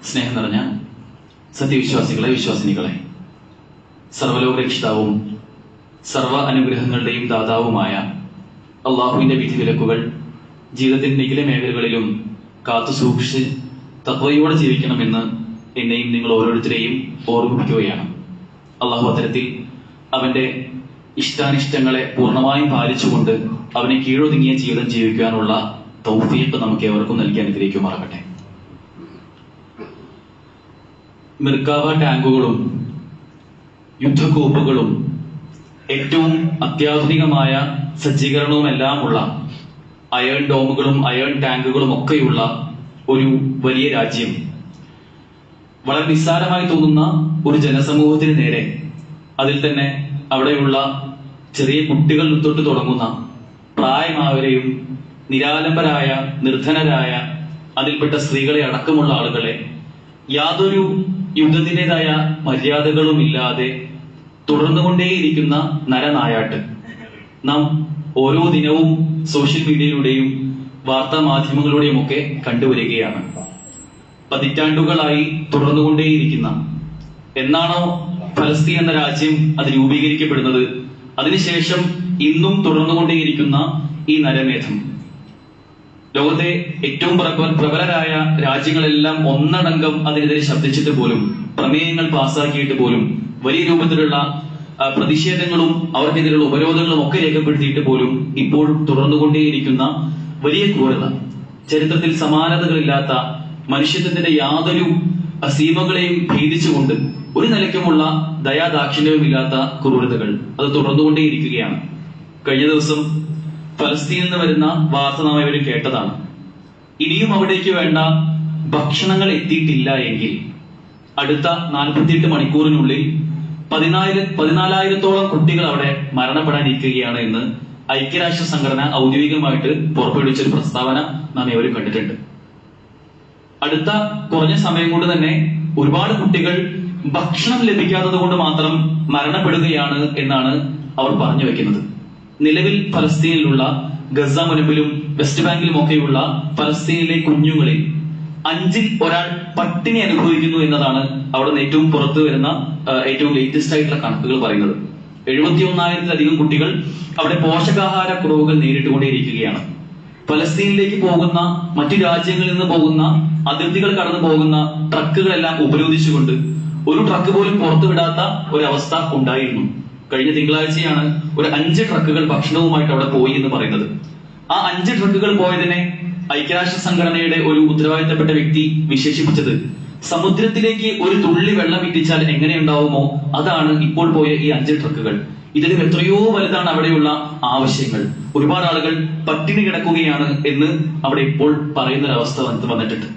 സ്നേഹം നിറഞ്ഞ സത്യവിശ്വാസികളെ, വിശ്വാസിനികളെ, സർവലോകരക്ഷിതാവും സർവ അനുഗ്രഹങ്ങളുടെയും ദാതാവുമായ അള്ളാഹുവിന്റെ വിധിവിലക്കുകൾ ജീവിതത്തിന്റെ നിഖില മേഖലകളിലും കാത്തു സൂക്ഷിച്ച് തഖ്വയോടെ ജീവിക്കണമെന്ന് എന്നെയും നിങ്ങൾ ഓരോരുത്തരെയും ഓർമ്മിപ്പിക്കുകയാണ്. അള്ളാഹു അത്തരത്തിൽ അവന്റെ ഇഷ്ടാനിഷ്ടങ്ങളെ പൂർണ്ണമായും പാലിച്ചുകൊണ്ട് അവനെ കീഴൊതുങ്ങിയ ജീവിതം ജീവിക്കാനുള്ള തൗഫീഖ് നമുക്ക് ഏവർക്കും നൽകി അനുഗ്രഹിക്കുമാറാകട്ടെ. മിർക്കാവ ടാങ്കുകളും യുദ്ധക്കോപ്പുകളും ഏറ്റവും അത്യാധുനികമായ സജ്ജീകരണവും എല്ലാമുള്ള അയൺ ഡോമുകളും അയൺ ടാങ്കുകളും ഒക്കെയുള്ള ഒരു വലിയ രാജ്യം വളരെ നിസ്സാരമായി തോന്നുന്ന ഒരു ജനസമൂഹത്തിന് നേരെ, അതിൽ തന്നെ അവിടെയുള്ള ചെറിയ കുട്ടികൾ തൊട്ട് തുടങ്ങുന്ന പ്രായമായവരെയും നിരാലംബരായ നിർധനരായ അതിൽപ്പെട്ട സ്ത്രീകളെ അടക്കമുള്ള ആളുകളെ യാതൊരു യുദ്ധത്തിൻ്റെതായ മര്യാദകളും ഇല്ലാതെ തുടർന്നുകൊണ്ടേയിരിക്കുന്ന നരനായാട്ട് നാം ഓരോ ദിനവും സോഷ്യൽ മീഡിയയിലൂടെയും വാർത്താ മാധ്യമങ്ങളിലൂടെയും ഒക്കെ കണ്ടുവരികയാണ്. പതിറ്റാണ്ടുകളായി തുടർന്നുകൊണ്ടേയിരിക്കുന്ന, എന്നാണോ ഫലസ്തീൻ എന്ന രാജ്യം അത് രൂപീകരിക്കപ്പെടുന്നത് അതിനുശേഷം ഇന്നും തുടർന്നുകൊണ്ടേയിരിക്കുന്ന ഈ നരമേധം, ലോകത്തെ ഏറ്റവും പ്രബലരായ രാജ്യങ്ങളെല്ലാം ഒന്നടങ്കം അതിനെതിരെ ശബ്ദിച്ചിട്ട് പോലും, പ്രമേയങ്ങൾ പാസ്സാക്കിയിട്ട് പോലും, വലിയ രൂപത്തിലുള്ള പ്രതിഷേധങ്ങളും അവർക്കെതിരെയുള്ള ഉപരോധങ്ങളും ഒക്കെ രേഖപ്പെടുത്തിയിട്ട് പോലും ഇപ്പോൾ തുടർന്നുകൊണ്ടേയിരിക്കുന്ന വലിയ ക്രൂരത, ചരിത്രത്തിൽ സമാനതകളില്ലാത്ത, മനുഷ്യത്വത്തിന്റെ യാതൊരു സീമകളെയും ഭേദിച്ചുകൊണ്ട് ഒരു നിലയ്ക്കുമുള്ള ദയാദാക്ഷിണ്യവുമില്ലാത്ത ക്രൂരതകൾ അത് തുടർന്നുകൊണ്ടേയിരിക്കുകയാണ്. കഴിഞ്ഞ ദിവസം ഫലസ്തീനിൽ നിന്ന് വരുന്ന വാർത്ത നാം ഇവർ കേട്ടതാണ്. ഇനിയും അവിടേക്ക് വേണ്ട ഭക്ഷണങ്ങൾ എത്തിയിട്ടില്ല എങ്കിൽ അടുത്ത 48 മണിക്കൂറിനുള്ളിൽ 14,000-ഓളം കുട്ടികൾ അവിടെ മരണപ്പെടാനിരിക്കുകയാണ് എന്ന് ഐക്യരാഷ്ട്ര സംഘടന ഔദ്യോഗികമായിട്ട് പുറപ്പെടുവിച്ചൊരു പ്രസ്താവന നാം ഇവരും കണ്ടിട്ടുണ്ട്. അടുത്ത കുറഞ്ഞ സമയം കൊണ്ട് തന്നെ ഒരുപാട് കുട്ടികൾ ഭക്ഷണം ലഭിക്കാത്തത് കൊണ്ട് മാത്രം മരണപ്പെടുകയാണ് എന്നാണ് അവർ പറഞ്ഞു വെക്കുന്നത്. നിലവിൽ ഫലസ്തീനിലുള്ള ഗസ മുനമ്പിലും വെസ്റ്റ് ബാങ്കിലും ഒക്കെയുള്ള ഫലസ്തീനിലെ കുഞ്ഞുങ്ങളിൽ 5-ൽ ഒരാൾ പട്ടിണി അനുഭവിക്കുന്നു എന്നതാണ് അവിടെ നിന്ന് ഏറ്റവും പുറത്തു വരുന്ന ഏറ്റവും ലേറ്റസ്റ്റ് ആയിട്ടുള്ള കണക്കുകൾ പറയുന്നത്. 71,000-ലധികം കുട്ടികൾ അവിടെ പോഷകാഹാര കുറവുകൾ നേരിട്ടുകൊണ്ടേയിരിക്കുകയാണ്. ഫലസ്തീനിലേക്ക് പോകുന്ന, മറ്റു രാജ്യങ്ങളിൽ നിന്ന് പോകുന്ന, അതിർത്തികൾ കടന്നു പോകുന്ന ട്രക്കുകളെല്ലാം ഉപരോധിച്ചുകൊണ്ട് ഒരു ട്രക്ക് പോലും പുറത്തുവിടാത്ത ഒരവസ്ഥ ഉണ്ടായിരുന്നു. കഴിഞ്ഞ തിങ്കളാഴ്ചയാണ് ഒരു 5 ട്രക്കുകൾ ഭക്ഷണവുമായിട്ട് അവിടെ പോയി എന്ന് പറയുന്നത്. ആ 5 ട്രക്കുകൾ പോയതിനെ ഐക്യരാഷ്ട്ര സംഘടനയുടെ ഒരു ഉത്തരവാദിത്തപ്പെട്ട വ്യക്തി വിശേഷിപ്പിച്ചത് സമുദ്രത്തിലേക്ക് ഒരു തുള്ളി വെള്ളം ഇറ്റിച്ചാൽ എങ്ങനെയുണ്ടാവുമോ അതാണ് ഇപ്പോൾ പോയ ഈ 5 ട്രക്കുകൾ. ഇതിലും എത്രയോ വലുതാണ് അവിടെയുള്ള ആവശ്യങ്ങൾ. ഒരുപാട് ആളുകൾ പട്ടിണി കിടക്കുകയാണ് എന്ന് അവിടെ ഇപ്പോൾ പറയുന്നൊരവസ്ഥ വന്നിട്ടുണ്ട്.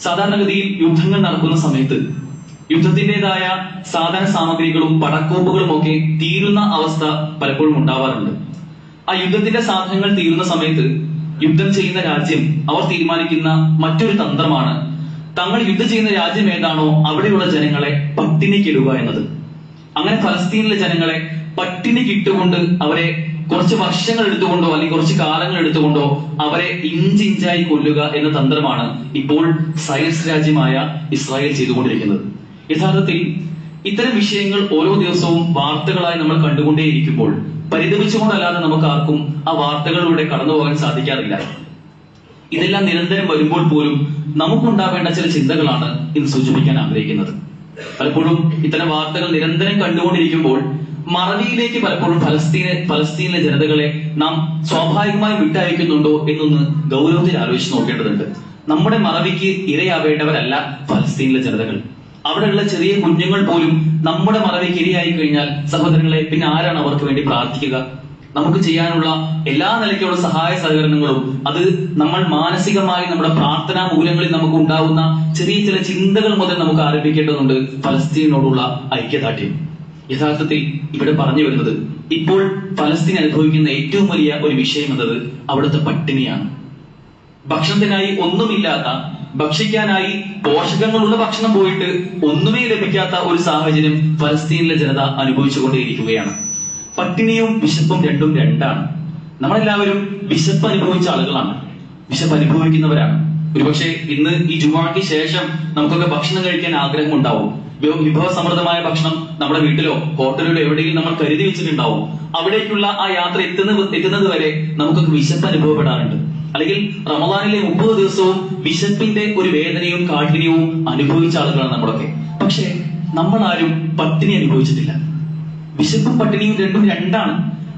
സാധാരണഗതിയിൽ യുദ്ധങ്ങൾ നടക്കുന്ന സമയത്ത് യുദ്ധത്തിൻ്റെതായ സാധന സാമഗ്രികളും പടക്കോപ്പുകളും ഒക്കെ തീരുന്ന അവസ്ഥ പലപ്പോഴും ഉണ്ടാവാറുണ്ട്. ആ യുദ്ധത്തിന്റെ സാധനങ്ങൾ തീരുന്ന സമയത്ത് യുദ്ധം ചെയ്യുന്ന രാജ്യം അവർ തീരുമാനിക്കുന്ന മറ്റൊരു തന്ത്രമാണ് തങ്ങൾ യുദ്ധം ചെയ്യുന്ന രാജ്യം ഏതാണോ അവിടെയുള്ള ജനങ്ങളെ പട്ടിണിക്കിടുക എന്നത്. അങ്ങനെ ഫലസ്തീനിലെ ജനങ്ങളെ പട്ടിണിക്കിട്ടുകൊണ്ട് അവരെ കുറച്ച് വർഷങ്ങൾ എടുത്തുകൊണ്ടോ അല്ലെങ്കിൽ കുറച്ച് കാലങ്ങൾ എടുത്തുകൊണ്ടോ അവരെ ഇഞ്ചിഞ്ചായി കൊല്ലുക എന്ന തന്ത്രമാണ് ഇപ്പോൾ സയൻസ് രാജ്യമായ ഇസ്രായേൽ ചെയ്തുകൊണ്ടിരിക്കുന്നത്. യഥാർത്ഥത്തിൽ ഇത്തരം വിഷയങ്ങൾ ഓരോ ദിവസവും വാർത്തകളായി നമ്മൾ കണ്ടുകൊണ്ടേയിരിക്കുമ്പോൾ പരിതപിച്ചുകൊണ്ടല്ലാതെ നമുക്ക് ആർക്കും ആ വാർത്തകളിലൂടെ കടന്നു പോകാൻ സാധിക്കാറില്ല. ഇതെല്ലാം നിരന്തരം വരുമ്പോൾ പോലും നമുക്കുണ്ടാവേണ്ട ചില ചിന്തകളാണ് ഇന്ന് സൂചിപ്പിക്കാൻ ആഗ്രഹിക്കുന്നത്. പലപ്പോഴും ഇത്തരം വാർത്തകൾ നിരന്തരം കണ്ടുകൊണ്ടിരിക്കുമ്പോൾ മറവിയിലേക്ക് പലപ്പോഴും ഫലസ്തീനിലെ ജനതകളെ നാം സ്വാഭാവികമായി വിട്ടയക്കുന്നുണ്ടോ എന്നൊന്ന് ഗൗരവത്തിൽ ആലോചിച്ച് നോക്കേണ്ടതുണ്ട്. നമ്മുടെ മറവിക്ക് ഇരയാവേണ്ടവരല്ല ഫലസ്തീനിലെ ജനതകൾ. അവിടെയുള്ള ചെറിയ കുഞ്ഞുങ്ങൾ പോലും നമ്മുടെ മറവിക്ക് ഇരയായി കഴിഞ്ഞാൽ സഹോദരങ്ങളെ, പിന്നെ ആരാണ് അവർക്ക് വേണ്ടി പ്രാർത്ഥിക്കുക? നമുക്ക് ചെയ്യാനുള്ള എല്ലാ നിലയ്ക്കുള്ള സഹായ സഹകരണങ്ങളും അത് നമ്മൾ മാനസികമായി നമ്മുടെ പ്രാർത്ഥനാ മൂലങ്ങളിൽ നമുക്ക് ഉണ്ടാകുന്ന ചെറിയ ചില ചിന്തകൾ മുതൽ നമുക്ക് ആരംഭിക്കേണ്ടതുണ്ട്. ഫലസ്തീനോടുള്ള ഐക്യദാർഢ്യം. യഥാർത്ഥത്തിൽ ഇവിടെ പറഞ്ഞു വരുന്നത് ഇപ്പോൾ ഫലസ്തീൻ അനുഭവിക്കുന്ന ഏറ്റവും വലിയ ഒരു വിഷയം എന്നത് അവിടുത്തെ പട്ടിണിയാണ്. ഭക്ഷണത്തിനായി ഒന്നുമില്ലാത്ത, ഭക്ഷിക്കാനായി പോഷകങ്ങളുള്ള ഭക്ഷണം പോയിട്ട് ഒന്നുമേ ലഭിക്കാത്ത ഒരു സാഹചര്യം ഫലസ്തീനിലെ ജനത അനുഭവിച്ചുകൊണ്ടേയിരിക്കുകയാണ്. പട്ടിണിയും വിശപ്പും രണ്ടാണ്. നമ്മളെല്ലാവരും വിശപ്പ് അനുഭവിച്ച ആളുകളാണ്, വിശപ്പ് അനുഭവിക്കുന്നവരാണ്. ഒരുപക്ഷെ ഇന്ന് ഈ ജുമാക്ക് ശേഷം നമുക്കൊക്കെ ഭക്ഷണം കഴിക്കാൻ ആഗ്രഹം ഉണ്ടാവും. വിഭവസമൃദ്ധമായ ഭക്ഷണം നമ്മുടെ വീട്ടിലോ ഹോട്ടലിലോ എവിടെയെങ്കിലും നമ്മൾ കരുതി വെച്ചിട്ടുണ്ടാവും. അവിടേക്കുള്ള ആ യാത്ര എത്തുന്നത് വരെ നമുക്കൊക്കെ വിശപ്പ് അനുഭവപ്പെടാറുണ്ട്. അല്ലെങ്കിൽ റമദാനിലെ 30 ദിവസവും വിശപ്പിന്റെ ഒരു വേദനയും കാഠിന്യവും അനുഭവിച്ച ആളുകളാണ് നമ്മളൊക്കെ. പക്ഷെ നമ്മൾ ആരും പട്ടിണി അനുഭവിച്ചിട്ടില്ല. വിശപ്പും പട്ടിണിയും രണ്ടും രണ്ടാണ്.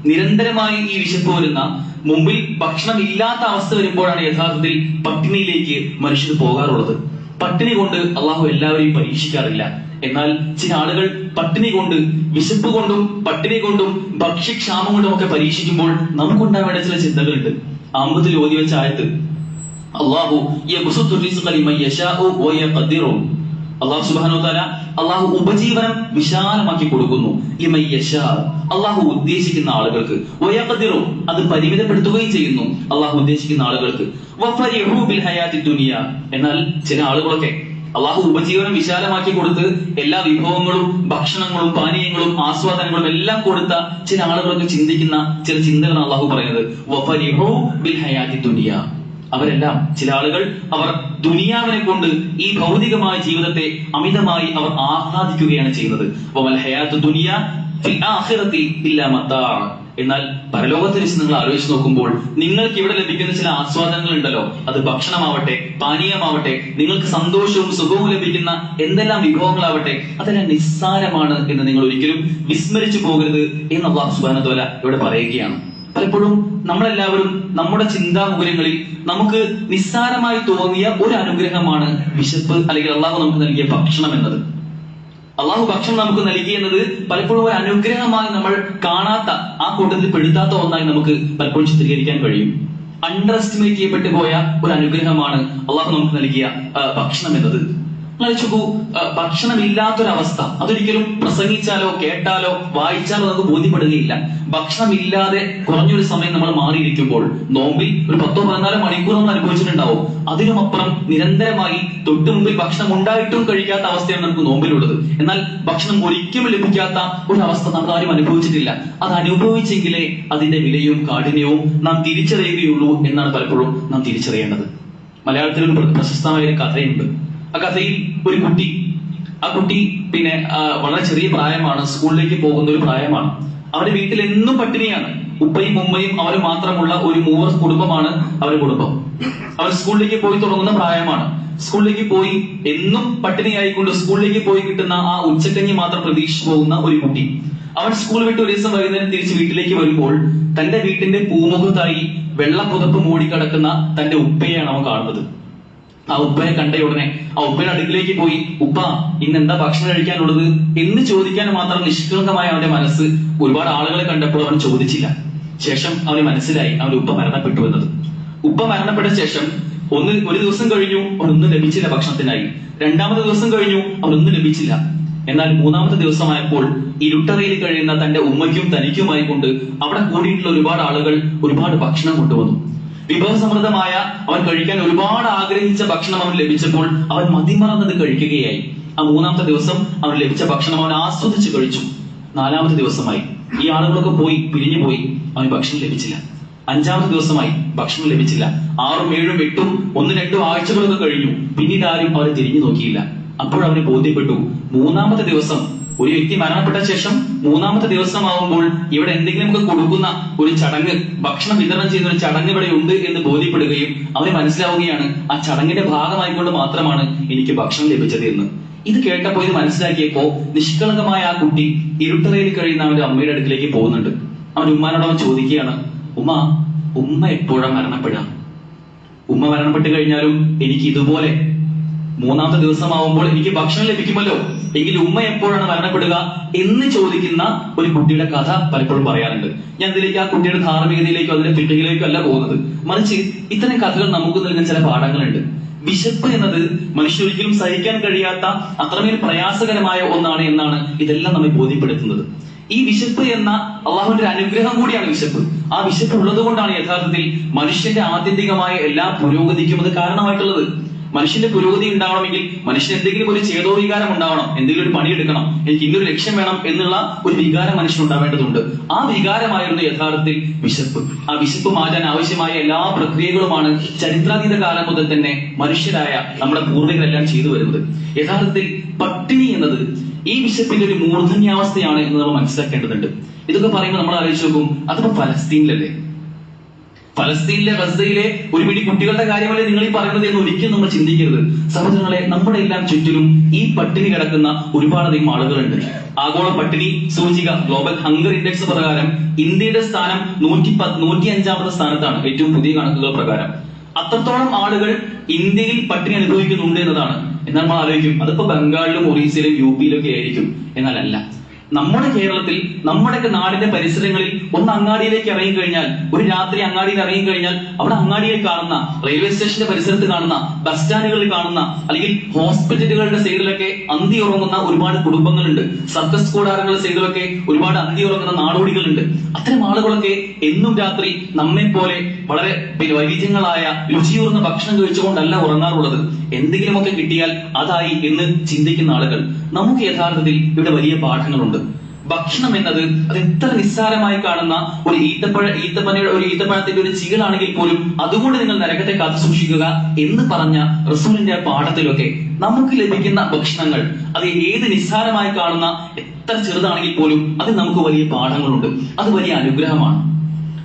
നിരന്തരമായി ഈ വിശപ്പ് വരുന്ന, മുമ്പിൽ ഭക്ഷണം ഇല്ലാത്ത അവസ്ഥ വരുമ്പോഴാണ് യഥാർത്ഥത്തിൽ പട്ടിണിയിലേക്ക് മനുഷ്യർ പോകാറുള്ളത്. പട്ടിണി കൊണ്ട് അള്ളാഹു എല്ലാവരെയും പരീക്ഷിക്കാറില്ല. എന്നാൽ ചില ആളുകൾ പട്ടിണി കൊണ്ട്, വിശപ്പ് കൊണ്ടും പട്ടിണി കൊണ്ടും ഭക്ഷ്യക്ഷാമം കൊണ്ടും ഒക്കെ പരീക്ഷിക്കുമ്പോൾ നമുക്കുണ്ടാവേണ്ട ചില ചിന്തകളുണ്ട്. ആമുഖത്തിൽ ഓതി വെച്ച ആയത്ത്, അള്ളാഹു അള്ളാഹു സുബ്ഹാനഹു വതആല അള്ളാഹു ഉപജീവനം വിശാലമാക്കി കൊടുക്കുന്നു. അള്ളാഹു ഉദ്ദേശിക്കുന്ന ആളുകൾക്ക്, അത് പരിമിതപ്പെടുത്തുകയും ചെയ്യുന്നു അള്ളാഹു ഉദ്ദേശിക്കുന്ന ആളുകൾക്ക്. എന്നാൽ ചില ആളുകളൊക്കെ അള്ളാഹു ഉപജീവനം വിശാലമാക്കി കൊടുത്ത് എല്ലാ വിഭവങ്ങളും ഭക്ഷണങ്ങളും പാനീയങ്ങളും ആസ്വാദനങ്ങളും എല്ലാം കൊടുത്ത ചില ആളുകളൊക്കെ ചിന്തിക്കുന്ന ചില ചിന്തകളാണ് അള്ളാഹു പറയുന്നത്. അവരെല്ലാം, ചില ആളുകൾ, അവർ ദുനിയാവിനെ കൊണ്ട്, ഈ ഭൗതികമായ ജീവിതത്തെ അമിതമായി അവർ ആഹ്ലാദിക്കുകയാണ് ചെയ്യുന്നത്. എന്നാൽ പരലോകത്തെ വെച്ച് നിങ്ങൾ ആലോചിച്ച് നോക്കുമ്പോൾ നിങ്ങൾക്ക് ഇവിടെ ലഭിക്കുന്ന ചില ആസ്വാദനങ്ങൾ ഉണ്ടല്ലോ, അത് ഭക്ഷണമാവട്ടെ പാനീയമാവട്ടെ, നിങ്ങൾക്ക് സന്തോഷവും സുഖവും ലഭിക്കുന്ന എന്തെല്ലാം വിഭവങ്ങളാവട്ടെ, അതെല്ലാം നിസ്സാരമാണ് എന്ന് നിങ്ങൾ ഒരിക്കലും വിസ്മരിച്ചു പോകരുത് എന്ന് അല്ലാഹു സുബ്ഹാനഹു വതആല ഇവിടെ പറയുകയാണ്. പലപ്പോഴും നമ്മളെല്ലാവരും നമ്മുടെ ചിന്താമുഖരങ്ങളിൽ നമുക്ക് നിസ്സാരമായി തോന്നിയ ഒരു അനുഗ്രഹമാണ് വിശപ്പ്, അല്ലെങ്കിൽ അള്ളാഹു നമുക്ക് നൽകിയ ഭക്ഷണം എന്നത്. അള്ളാഹു ഭക്ഷണം നമുക്ക് നൽകിയെന്നത് പലപ്പോഴും ഒരു അനുഗ്രഹമായി നമ്മൾ കാണാത്ത, ആ കൂട്ടത്തിൽ പെടുത്താത്ത ഒന്നായി നമുക്ക് പലപ്പോഴും ചിത്രീകരിക്കാൻ കഴിയും. അണ്ടർ എസ്റ്റിമേറ്റ് ചെയ്യപ്പെട്ടു പോയ ഒരു അനുഗ്രഹമാണ് അള്ളാഹു നമുക്ക് നൽകിയ ഭക്ഷണം എന്നത്. ഭക്ഷണം ഇല്ലാത്തൊരവസ്ഥ അതൊരിക്കലും പ്രസംഗിച്ചാലോ കേട്ടാലോ വായിച്ചാലോ നമുക്ക് ബോധ്യപ്പെടുകയില്ല. ഭക്ഷണം ഇല്ലാതെ കുറഞ്ഞൊരു സമയം നമ്മൾ മാറിയിരിക്കുമ്പോൾ, നോമ്പിൽ ഒരു 10-14 മണിക്കൂർ നമ്മൾ അനുഭവിച്ചിട്ടുണ്ടാവും. അതിനുമപ്പുറം നിരന്തരമായി തൊട്ടു മുമ്പിൽ ഭക്ഷണം ഉണ്ടായിട്ടും കഴിക്കാത്ത അവസ്ഥയാണ് നമുക്ക് നോമ്പിലുള്ളത്. എന്നാൽ ഭക്ഷണം ഒരിക്കലും ലഭിക്കാത്ത ഒരു അവസ്ഥ നമ്മൾ ആരും അനുഭവിച്ചിട്ടില്ല. അത് അനുഭവിച്ചെങ്കിലേ അതിന്റെ വിലയും കാഠിന്യവും നാം തിരിച്ചറിയുകയുള്ളൂ എന്നാണ് പലപ്പോഴും നാം തിരിച്ചറിയേണ്ടത്. മലയാളത്തിൽ ഒരു പ്രശസ്തമായ ഒരു കഥയുണ്ട്. ആ കഥയിൽ ഒരു കുട്ടി, ആ കുട്ടി വളരെ ചെറിയ പ്രായമാണ്, സ്കൂളിലേക്ക് പോകുന്ന ഒരു പ്രായമാണ്. അവരുടെ വീട്ടിൽ എന്നും പട്ടിണിയാണ്. ഉപ്പയും ഉമ്മയും അവര് മാത്രമുള്ള ഒരു 3 കുടുംബമാണ് അവരുടെ കുടുംബം. അവർ സ്കൂളിലേക്ക് പോയി തുടങ്ങുന്ന പ്രായമാണ്. സ്കൂളിലേക്ക് പോയി എന്നും പട്ടിണിയായിക്കൊണ്ട് സ്കൂളിലേക്ക് പോയി കിട്ടുന്ന ആ ഉച്ചക്കഞ്ഞി മാത്രം പ്രതീക്ഷിച്ചു പോകുന്ന ഒരു കുട്ടി, അവൻ സ്കൂൾ വിട്ട് ഒരു ദിവസം വൈകുന്നേരം തിരിച്ച് വീട്ടിലേക്ക് വരുമ്പോൾ തന്റെ വീട്ടിന്റെ പൂമുഖത്തായി വെള്ള പുതപ്പ് മൂടിക്കിടക്കുന്ന തന്റെ ഉപ്പയെയാണ് അവൻ കാണുന്നത്. ആ ഉപ്പയെ കണ്ട ഉടനെ ആ ഉപ്പയുടെ അടുക്കിലേക്ക് പോയി, ഉപ്പ ഇന്ന് എന്താ ഭക്ഷണം കഴിക്കാനുള്ളത് എന്ന് ചോദിക്കാൻ മാത്രം നിഷ്കളങ്കമായ അവന്റെ മനസ്സ് ഒരുപാട് ആളുകളെ കണ്ടപ്പോൾ അവൻ ചോദിച്ചില്ല. ശേഷം അവന് മനസ്സിലായി അവന്റെ ഉപ്പ മരണപ്പെട്ടു എന്നത്. ഉപ്പ മരണപ്പെട്ട ശേഷം ഒരു ദിവസം കഴിഞ്ഞു, അവനൊന്നും ലഭിച്ചില്ല ഭക്ഷണത്തിനായി. 2ാമത്തെ ദിവസം കഴിഞ്ഞു, അവനൊന്നും ലഭിച്ചില്ല. എന്നാൽ 3ാമത്തെ ദിവസമായപ്പോൾ ഇരുട്ടറയിൽ കഴിയുന്ന തന്റെ ഉമ്മയ്ക്കും തനിക്കുമായി കൊണ്ട് അവിടെ കൂടിയിട്ടുള്ള ഒരുപാട് ആളുകൾ ഒരുപാട് ഭക്ഷണം കൊണ്ടുവന്നു. വിഭവസമൃദ്ധമായ, അവൻ കഴിക്കാൻ ഒരുപാട് ആഗ്രഹിച്ച ഭക്ഷണം അവൻ ലഭിച്ചപ്പോൾ അവൻ മതിമറന്നത് കഴിക്കുകയായി. ആ 3ാമത്തെ ദിവസം അവൻ ലഭിച്ച ഭക്ഷണം അവൻ ആസ്വദിച്ച് കഴിച്ചു. 4ാമത്തെ ദിവസമായി, ഈ ആളുകളൊക്കെ പിരിഞ്ഞു പോയി, അവന് ഭക്ഷണം ലഭിച്ചില്ല. 5ാമത്തെ ദിവസമായി, ഭക്ഷണം ലഭിച്ചില്ല. 6ഉം 7ഉം 8ഉം 1-2 ആഴ്ചകളൊക്കെ കഴിഞ്ഞു. പിന്നീട് ആരും അവരെ തിരിഞ്ഞു നോക്കിയില്ല. അപ്പോഴവന് ബോധ്യപ്പെട്ടു, 3ാമത്തെ ദിവസം, ഒരു വ്യക്തി മരണപ്പെട്ട ശേഷം 3ാമത്തെ ദിവസമാവുമ്പോൾ ഇവിടെ എന്തെങ്കിലും ഒക്കെ കൊടുക്കുന്ന ഒരു ചടങ്ങ്, ഭക്ഷണം വിതരണം ചെയ്യുന്ന ഒരു ചടങ്ങ് ഇവിടെ ഉണ്ട് എന്ന് ബോധ്യപ്പെടുകയും അവന് മനസ്സിലാവുകയാണ് ആ ചടങ്ങിന്റെ ഭാഗമായിക്കൊണ്ട് മാത്രമാണ് എനിക്ക് ഭക്ഷണം ലഭിച്ചത് എന്ന്. ഇത് കേട്ടപ്പോ, ഇത് മനസ്സിലാക്കിയപ്പോ നിഷ്കളങ്കമായ ആ കുട്ടി ഇരുട്ടറയിൽ കഴിയുന്ന അവന്റെ അമ്മയുടെ അടുക്കിലേക്ക് പോകുന്നുണ്ട്. അവന്റെ ഉമ്മാനോട് അവൻ ചോദിക്കുകയാണ്, ഉമ്മ എപ്പോഴാണ് മരണപ്പെടുക? ഉമ്മ മരണപ്പെട്ട് കഴിഞ്ഞാലും എനിക്ക് ഇതുപോലെ 3ാമത്തെ ദിവസമാവുമ്പോൾ എനിക്ക് ഭക്ഷണം ലഭിക്കുമല്ലോ, എങ്കിൽ ഉമ്മ എപ്പോഴാണ് മരണപ്പെടുക എന്ന് ചോദിക്കുന്ന ഒരു കുട്ടിയുടെ കഥ പലപ്പോഴും പറയാറുണ്ട്. ഞാൻ ഇതിലേക്ക് ആ കുട്ടിയുടെ ധാർമ്മികതയിലേക്കോ അതിന്റെ ഫിറ്റിങ്ങിലേക്കോ അല്ല പോകുന്നത്, മറിച്ച് ഇത്തരം കഥകൾ നമുക്ക് നൽകുന്ന ചില പാഠങ്ങളുണ്ട്. വിശപ്പ് എന്നത് മനുഷ്യരൊരിക്കലും സഹിക്കാൻ കഴിയാത്ത അത്രമേൽ പ്രയാസകരമായ ഒന്നാണ് എന്നാണ് ഇതെല്ലാം നമ്മെ ബോധ്യപ്പെടുത്തുന്നത്. ഈ വിശപ്പ് എന്ന അള്ളാഹുവിന്റെ ഒരു അനുഗ്രഹം കൂടിയാണ് വിശപ്പ്. ആ വിശപ്പ് ഉള്ളത് കൊണ്ടാണ് യഥാർത്ഥത്തിൽ മനുഷ്യന്റെ ആത്യന്തികമായ എല്ലാ പുരോഗതിക്കും അത് കാരണമായിട്ടുള്ളത്. മനുഷ്യന്റെ പുരോഗതി ഉണ്ടാവണമെങ്കിൽ മനുഷ്യൻ എന്തെങ്കിലും ഒരു ചേതോ വികാരം ഉണ്ടാവണം, എന്തെങ്കിലും ഒരു പണിയെടുക്കണം, എനിക്ക് ഇന്നൊരു ലക്ഷ്യം വേണം എന്നുള്ള ഒരു വികാരം മനുഷ്യൻ ഉണ്ടാവേണ്ടതുണ്ട്. ആ വികാരമായിരുന്നു യഥാർത്ഥത്തിൽ വിശപ്പ്. ആ വിശപ്പ് മാറ്റാൻ ആവശ്യമായ എല്ലാ പ്രക്രിയകളുമാണ് ചരിത്രാതീത കാലം മുതൽ തന്നെ മനുഷ്യരായ നമ്മുടെ പൂർവികരെല്ലാം ചെയ്തു വരുന്നത്. യഥാർത്ഥത്തിൽ പട്ടിണി എന്നത് ഈ വിശപ്പിന്റെ ഒരു മൂർധന്യാവസ്ഥയാണ് എന്ന് നമ്മൾ മനസ്സിലാക്കേണ്ടതുണ്ട്. ഇതൊക്കെ പറയുമ്പോൾ നമ്മൾ ആലോചിച്ച് നോക്കും, അതിപ്പോ ഫലസ്തീനിലല്ലേ, ഫലസ്തീനിലെ ഗസയിലെ ഒരു പിടി കുട്ടികളുടെ കാര്യമല്ലേ നിങ്ങൾ ഈ പറയുന്നത് എന്ന് ഒരിക്കലും നമ്മൾ ചിന്തിക്കരുത്. സഹോദരങ്ങളെ, നമ്മുടെ എല്ലാം ചുറ്റിലും ഈ പട്ടിണി കിടക്കുന്ന ഒരുപാടധികം ആളുകളുണ്ട്. ആഗോള പട്ടിണി സൂചിക ഗ്ലോബൽ ഹങ്കർ ഇൻഡെക്സ് പ്രകാരം ഇന്ത്യയുടെ സ്ഥാനം 105ാമത്തെ സ്ഥാനത്താണ്, ഏറ്റവും പുതിയ കണക്കുകൾ പ്രകാരം. അത്രത്തോളം ആളുകൾ ഇന്ത്യയിൽ പട്ടിണി അനുഭവിക്കുന്നുണ്ട് എന്നതാണ്. എന്നാൽ നമ്മൾ ആലോചിക്കും, അതിപ്പോ ബംഗാളിലും ഒറീസയിലും യു പിയിലും ഒക്കെ ആയിരിക്കും. എന്നാൽ അല്ല, നമ്മുടെ കേരളത്തിൽ നമ്മുടെയൊക്കെ നാടിന്റെ പരിസരങ്ങളിൽ ഒന്ന് അങ്ങാടിയിലേക്ക് ഇറങ്ങിക്കഴിഞ്ഞാൽ, ഒരു രാത്രി അങ്ങാടിയിൽ ഇറങ്ങിക്കഴിഞ്ഞാൽ അവിടെ അങ്ങാടിയിൽ കാണുന്ന, റെയിൽവേ സ്റ്റേഷന്റെ പരിസരത്ത് കാണുന്ന, ബസ് സ്റ്റാൻഡുകളിൽ കാണുന്ന, അല്ലെങ്കിൽ ഹോസ്പിറ്റലുകളുടെ സൈഡിലൊക്കെ അന്തി ഉറങ്ങുന്ന ഒരുപാട് കുടുംബങ്ങളുണ്ട്. സർക്കസ് കൂടാരങ്ങളുടെ സൈഡിലൊക്കെ ഒരുപാട് അന്തി ഉറങ്ങുന്ന നാടോടികളുണ്ട്. അത്തരം ആളുകളൊക്കെ എന്നും രാത്രി നമ്മെ പോലെ വളരെ വൈവിധ്യങ്ങളായ രുചിയൂർന്ന ഭക്ഷണം കഴിച്ചുകൊണ്ടല്ല ഉറങ്ങാറുള്ളത്. എന്തെങ്കിലുമൊക്കെ കിട്ടിയാൽ അതായി എന്ന് ചിന്തിക്കുന്ന ആളുകൾ. നമുക്ക് യഥാർത്ഥത്തിൽ ഇവിടെ വലിയ പാഠങ്ങളുണ്ട്. ഭക്ഷണം എന്നത് അത് എത്ര നിസ്സാരമായി കാണുന്ന ഒരു ഈത്തപ്പഴത്തിന്റെ ഒരു ചീളാണെങ്കിൽ പോലും അതുകൊണ്ട് നിങ്ങൾ നരകത്തെ കാത്തു സൂക്ഷിക്കുക എന്ന് പറഞ്ഞ റസൂലിന്റെ പാഠത്തിലൊക്കെ നമുക്ക് ലഭിക്കുന്ന ഭക്ഷണങ്ങൾ അത് ഏത് നിസ്സാരമായി കാണുന്ന എത്ര ചെറുതാണെങ്കിൽ പോലും അത് നമുക്ക് വലിയ പാഠങ്ങളുണ്ട്. അത് വലിയ അനുഗ്രഹമാണ്.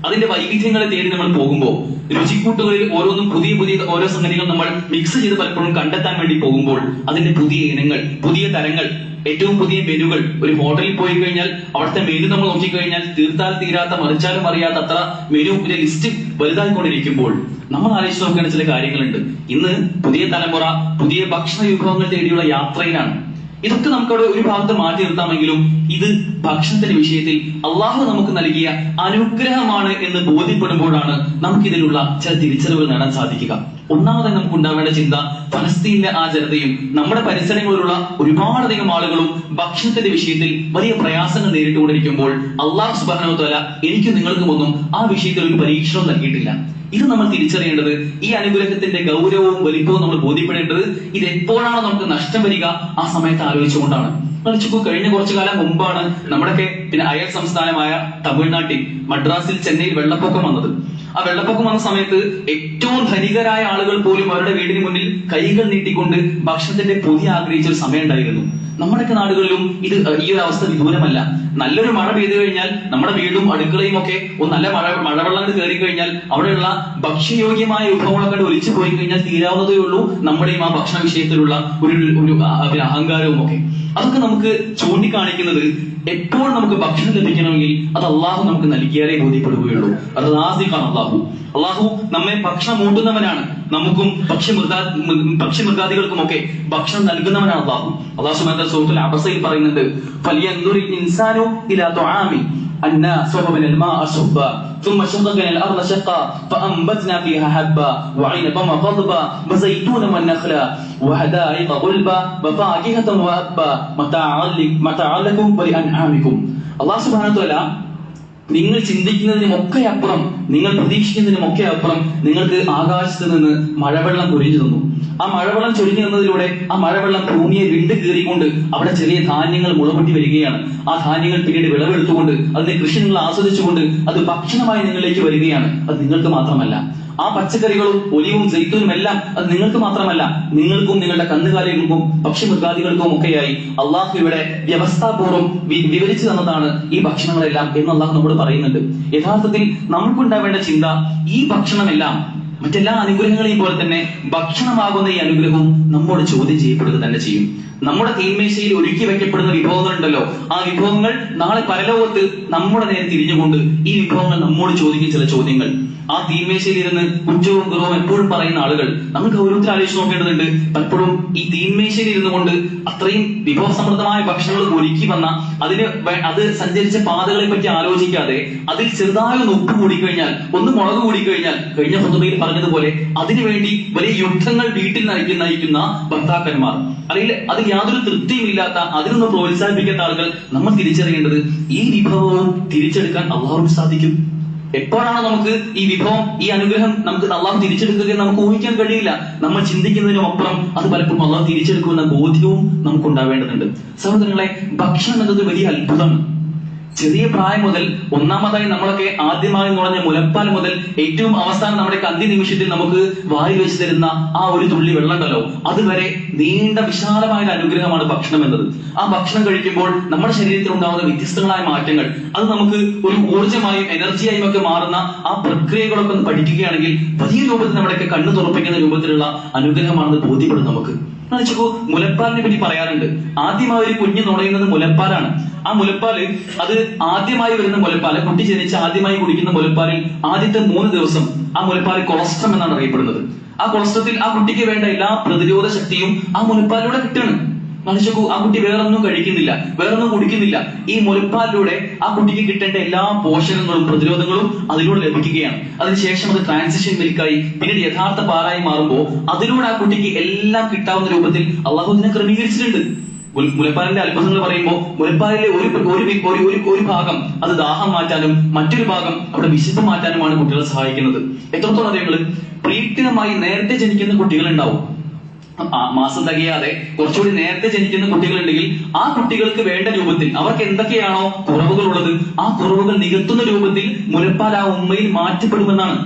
അതിന്റെ വൈവിധ്യങ്ങളെ തേടി നമ്മൾ പോകുമ്പോൾ, രുചിക്കൂട്ടുകളിൽ ഓരോന്നും പുതിയ പുതിയ ഓരോ സംഗതികൾ നമ്മൾ മിക്സ് ചെയ്ത് പലപ്പോഴും കണ്ടെത്താൻ വേണ്ടി പോകുമ്പോൾ അതിന്റെ പുതിയ ഇനങ്ങൾ, പുതിയ തരങ്ങൾ, ഏറ്റവും പുതിയ മെനുകൾ. ഒരു ഹോട്ടലിൽ പോയി കഴിഞ്ഞാൽ അവിടുത്തെ മെനു നമ്മൾ നോക്കിക്കഴിഞ്ഞാൽ തീർത്താൽ തീരാത്ത, മറിച്ചാലും അറിയാത്ത അത്ര മെനു ലിസ്റ്റ് വലുതായിക്കൊണ്ടിരിക്കുമ്പോൾ നമ്മൾ ആലോചിച്ച് നോക്കേണ്ട ചില കാര്യങ്ങളുണ്ട്. ഇന്ന് പുതിയ തലമുറ പുതിയ ഭക്ഷണ വിഭവങ്ങൾ തേടിയുള്ള യാത്രയിലാണ്. ഇതൊക്കെ നമുക്കവിടെ ഒരു ഭാഗത്ത് മാറ്റി നിർത്താമെങ്കിലും ഇത് ഭക്ഷണത്തിന്റെ വിഷയത്തിൽ അള്ളാഹു നമുക്ക് നൽകിയ അനുഗ്രഹമാണ് എന്ന് ബോധ്യപ്പെടുമ്പോഴാണ് നമുക്കിതിലുള്ള ചില തിരിച്ചറിവുകൾ നേടാൻ സാധിക്കുക. ഒന്നാമതായി നമുക്ക് ഉണ്ടാവേണ്ട ചിന്ത, ഫലസ്തീനിലെ ആ ജനതയും നമ്മുടെ പരിസരങ്ങളിലുള്ള ഒരുപാടധികം ആളുകളും ഭക്ഷണത്തിന്റെ വിഷയത്തിൽ വലിയ പ്രയാസങ്ങൾ നേരിട്ടുകൊണ്ടിരിക്കുമ്പോൾ അള്ളാഹു സുബ്ഹാനഹു വ തആല എനിക്കും നിങ്ങൾക്കും ഒന്നും ആ വിഷയത്തിൽ ഒരു പരീക്ഷണവും നൽകിയിട്ടില്ല. ഇത് നമ്മൾ തിരിച്ചറിയേണ്ടത്, ഈ അനുഗ്രഹത്തിന്റെ ഗൗരവവും വലിപ്പവും നമ്മൾ ബോധ്യപ്പെടേണ്ടത് ഇത് എപ്പോഴാണ് നമുക്ക് നഷ്ടം വരിക ആ സമയത്ത് ആലോചിച്ചുകൊണ്ടാണ്. കഴിഞ്ഞ കുറച്ചു കാലം മുമ്പാണ് നമ്മുടെയൊക്കെ അയൽ സംസ്ഥാനമായ തമിഴ്നാട്ടിൽ മദ്രാസിൽ, ചെന്നൈയിൽ വെള്ളപ്പൊക്കം വന്നത്. ആ വെള്ളപ്പൊക്കം വന്ന സമയത്ത് ഏറ്റവും ധനികരായ ആളുകൾ പോലും അവരുടെ വീടിന് മുന്നിൽ കൈകൾ നീട്ടിക്കൊണ്ട് ഭക്ഷണത്തിന്റെ പൊതി ആഗ്രഹിച്ച ഒരു സമയം ഉണ്ടായിരുന്നു. നമ്മുടെയൊക്കെ നാടുകളിലും ഈ ഒരു അവസ്ഥ വിദൂരമല്ല. നല്ലൊരു മഴ പെയ്തു കഴിഞ്ഞാൽ നമ്മുടെ വീടും അടുക്കളയും ഒക്കെ നല്ല മഴവെള്ളം കയറി കഴിഞ്ഞാൽ അവിടെയുള്ള ഭക്ഷ്യയോഗ്യമായ വിഭവങ്ങളൊക്കെ ഒലിച്ചു പോയി കഴിഞ്ഞാൽ തീരാവുന്നതേ ഉള്ളൂ നമ്മുടെയും ആ ഭക്ഷണ വിഷയത്തിലുള്ള ഒരു അഹങ്കാരവും ഒക്കെ. അതൊക്കെ നമുക്ക് ചൂണ്ടിക്കാണിക്കുന്നത് എപ്പോൾ നമുക്ക് ഭക്ഷണം ലഭിക്കണമെങ്കിൽ അത് അള്ളാഹു നമുക്ക് നൽകിയാലേ ബോധ്യപ്പെടുകയുള്ളൂ. അത് റാസിഖാണ് അള്ളാഹു. അള്ളാഹു നമ്മെ ഭക്ഷണം ഊട്ടുന്നവനാണ്. നമുക്കും പക്ഷിമൃഗാദികൾക്കും ഒക്കെ ഭക്ഷണം നൽകുന്നവനാണ് അള്ളാഹു. അള്ളാഹു സുബ്ഹാനഹു വ തആല സൂറത്തുൽ അബസയിൽ പറയുന്നുണ്ട്, ഫലിയൻദുറിൽ ഇൻസാനു ഇലാ തുആമി അന്നാ സബബന അൽമാഅ സബ്ബ ثم شققنا الأرض شقا فأنبتنا فيها حبا وعنبا وقضبا وزيتونا والنخلا وحدائق غلبا وفاكهة وأبا متاعا لكم ولأنعامكم. അല്ലാഹു സുബ്ഹാനഹു വ തആല നിങ്ങൾ ചിന്തിക്കുന്നതിനുമൊക്കെ അപ്പുറം, നിങ്ങൾ പ്രതീക്ഷിക്കുന്നതിനുമൊക്കെ അപ്പുറം നിങ്ങൾക്ക് ആകാശത്ത് നിന്ന് മഴവെള്ളം പൊഴിഞ്ഞു തന്നു. ആ മഴവെള്ളം ചൊരിഞ്ഞു തന്നതിലൂടെ ആ മഴവെള്ളം ഭൂമിയെ വിണ്ട് കീറിക്കൊണ്ട് അവിടെ ചെറിയ ധാന്യങ്ങൾ മുളപൊട്ടി വരികയാണ്. ആ ധാന്യങ്ങൾ പിന്നീട് വിളവെടുത്തുകൊണ്ട് അതിന്റെ കൃഷി നിങ്ങൾ ആസ്വദിച്ചുകൊണ്ട് അത് ഭക്ഷണമായി നിങ്ങളിലേക്ക് വരികയാണ്. അത് നിങ്ങൾക്ക് മാത്രമല്ല, ആ പച്ചക്കറികളും ഒലിവും സൈത്തൂനും എല്ലാം അത് നിങ്ങൾക്ക് മാത്രമല്ല, നിങ്ങൾക്കും നിങ്ങളുടെ കന്നുകാലികൾക്കും പക്ഷിമൃഗാദികൾക്കും ഒക്കെയായി അള്ളാഹു ഇവിടെ വ്യവസ്ഥാപൂർവ്വം വിവരിച്ചു തന്നതാണ് ഈ ഭക്ഷണങ്ങളെല്ലാം എന്ന് അള്ളാഹു നമ്മോട് പറയുന്നുണ്ട്. യഥാർത്ഥത്തിൽ നമുക്കുണ്ടാവേണ്ട ചിന്ത, ഈ ഭക്ഷണമെല്ലാം മറ്റെല്ലാ അനുഗ്രഹങ്ങളെയും പോലെ തന്നെ ഭക്ഷണമാകുന്ന ഈ അനുഗ്രഹവും നമ്മോട് ചോദ്യം ചെയ്യപ്പെടുക തന്നെ ചെയ്യും. നമ്മുടെ തീന്മേശയിൽ ഒരുക്കി വെക്കപ്പെടുന്ന വിഭവങ്ങൾ ഉണ്ടല്ലോ, ആ വിഭവങ്ങൾ നാളെ പരലോകത്ത് നമ്മുടെ നേരെ തിരിഞ്ഞുകൊണ്ട് ഈ വിഭവങ്ങൾ നമ്മോട് ചോദിക്കുന്ന ചില ചോദ്യങ്ങൾ. ആ തീന്മേശയിൽ ഇരുന്ന് കുറ്റവും കുറവും എപ്പോഴും പറയുന്ന ആളുകൾ നമ്മൾ ഗൗരവത്തിൽ ആലോചിച്ച് നോക്കേണ്ടതുണ്ട്. പലപ്പോഴും ഈ തീന്മേശയിൽ ഇരുന്നു കൊണ്ട് അത്രയും വിഭവസമൃദ്ധമായ ഭക്ഷണങ്ങൾ ഒരുക്കി വന്ന അത് സഞ്ചരിച്ച പാതകളെ പറ്റി ആലോചിക്കാതെ അതിൽ ചെറുതായൊന്ന് ഉപ്പ് കൂടിക്കഴിഞ്ഞാൽ, ഒന്ന് മുളക് കൂടിക്കഴിഞ്ഞാൽ, കഴിഞ്ഞ ഖുതുബയിൽ പറഞ്ഞതുപോലെ അതിനുവേണ്ടി വലിയ യുദ്ധങ്ങൾ വീട്ടിൽ നയിക്കുന്ന ഭർത്താക്കന്മാർ, അല്ലെങ്കിൽ അതിൽ യാതൊരു തൃപ്തിയും ഇല്ലാത്ത, അതിനൊന്നും പ്രോത്സാഹിപ്പിക്കാത്ത ആളുകൾ, നമ്മൾ തിരിച്ചറിയേണ്ടത് ഈ വിഭവവും തിരിച്ചെടുക്കാൻ അള്ളാഹുവിന് സാധിക്കും. എപ്പോഴാണ് നമുക്ക് ഈ വിഭവം, ഈ അനുഗ്രഹം നമുക്ക് അള്ളാഹു തിരിച്ചെടുക്കുക എന്ന് നമുക്ക് ഊഹിക്കാൻ കഴിയില്ല. നമ്മൾ ചിന്തിക്കുന്നതിനും അപ്പുറം അത് പലപ്പോഴും അള്ളാഹു തിരിച്ചെടുക്കുമെന്ന ബോധ്യവും നമുക്ക് ഉണ്ടാവേണ്ടതുണ്ട്. സഹോദരങ്ങളെ, ഭക്ഷണം എന്നത് വലിയ അത്ഭുതമാണ്. ചെറിയ പ്രായം മുതൽ, ഒന്നാമതായി നമ്മളൊക്കെ ആദ്യമായി നുണഞ്ഞ മുലപ്പാൽ മുതൽ ഏറ്റവും അവസാനം നമ്മുടെ അന്ത്യ നിമിഷത്തിൽ നമുക്ക് വായിൽ വെച്ച് തരുന്ന ആ ഒരു തുള്ളി വെള്ളം ഉണ്ടല്ലോ, അതുവരെ നീണ്ട വിശാലമായ ഒരു അനുഗ്രഹമാണ് ഭക്ഷണം എന്നത്. ആ ഭക്ഷണം കഴിക്കുമ്പോൾ നമ്മുടെ ശരീരത്തിൽ ഉണ്ടാകുന്ന വ്യത്യസ്തങ്ങളായ മാറ്റങ്ങൾ, അത് നമുക്ക് ഒരു ഊർജ്ജമായും എനർജിയായും ഒക്കെ മാറുന്ന ആ പ്രക്രിയകളൊക്കെ ഒന്ന് പഠിക്കുകയാണെങ്കിൽ വലിയ രൂപത്തിൽ നമ്മുടെയൊക്കെ കണ്ണു തുറപ്പിക്കുന്ന രൂപത്തിലുള്ള അനുഗ്രഹമാണെന്ന് ബോധ്യപ്പെടും നമുക്ക്. മുലപ്പാലിനെ പറ്റി പറയാറുണ്ട്. ആദ്യമായി ഒരു കുഞ്ഞ് നുണയുന്നത് മുലപ്പാലാണ്. ആ മുലപ്പാല്, അത് ആദ്യമായി വരുന്ന മുലപ്പാല്, കുട്ടി ജനിച്ച് ആദ്യമായി കുടിക്കുന്ന മുലപ്പാലിൽ ആദ്യത്തെ 3 ദിവസം ആ മുലപ്പാല് കൊളസ്ട്രം എന്നാണ് അറിയപ്പെടുന്നത്. ആ കൊളസ്ട്രത്തിൽ ആ കുട്ടിക്ക് വേണ്ട എല്ലാ പ്രതിരോധ ശക്തിയും ആ മുലപ്പാലിലൂടെ കിട്ടുകയാണ്. മനുഷ്യക്കു ആ കുട്ടി വേറൊന്നും കഴിക്കുന്നില്ല, വേറൊന്നും കുടിക്കുന്നില്ല. ഈ മുലപ്പാലിലൂടെ ആ കുട്ടിക്ക് കിട്ടേണ്ട എല്ലാ പോഷകങ്ങളും പ്രതിരോധങ്ങളും അതിലൂടെ ലഭിക്കുകയാണ്. അതിനുശേഷം അത് ട്രാൻസിഷൻ മിൽക്കായി പിന്നീട് യഥാർത്ഥ പാലായി മാറുമ്പോൾ അതിലൂടെ ആ കുട്ടിക്ക് എല്ലാം കിട്ടാവുന്ന രൂപത്തിൽ അള്ളാഹു ഇതിനെ ക്രമീകരിച്ചിട്ടുണ്ട്. മുലപ്പാലിന്റെ അത്ഭുതങ്ങൾ പറയുമ്പോൾ മുലപ്പാലിലെ ഒരു ഭാഗം അത് ദാഹം മാറ്റാനും മറ്റൊരു ഭാഗം അവിടെ വിശപ്പ് മാറ്റാനുമാണ് കുട്ടികളെ സഹായിക്കുന്നത്. എത്രത്തോളം അറിയുന്നത്, പ്രീതിനമായി നേരത്തെ ജനിക്കുന്ന കുട്ടികൾ ഉണ്ടാവും. മാസം തികയാതെ കുറച്ചുകൂടി നേരത്തെ ജനിക്കുന്ന കുട്ടികളുണ്ടെങ്കിൽ ആ കുട്ടികൾക്ക് വേണ്ട രൂപത്തിൽ അവർക്ക് എന്തൊക്കെയാണോ കുറവുകൾ ഉള്ളത് ആ കുറവുകൾ നികത്തുന്ന രൂപത്തിൽ മുലപ്പാൽ ആ ഉമ്മയിൽ മാറ്റപ്പെടുമെന്നാണ്.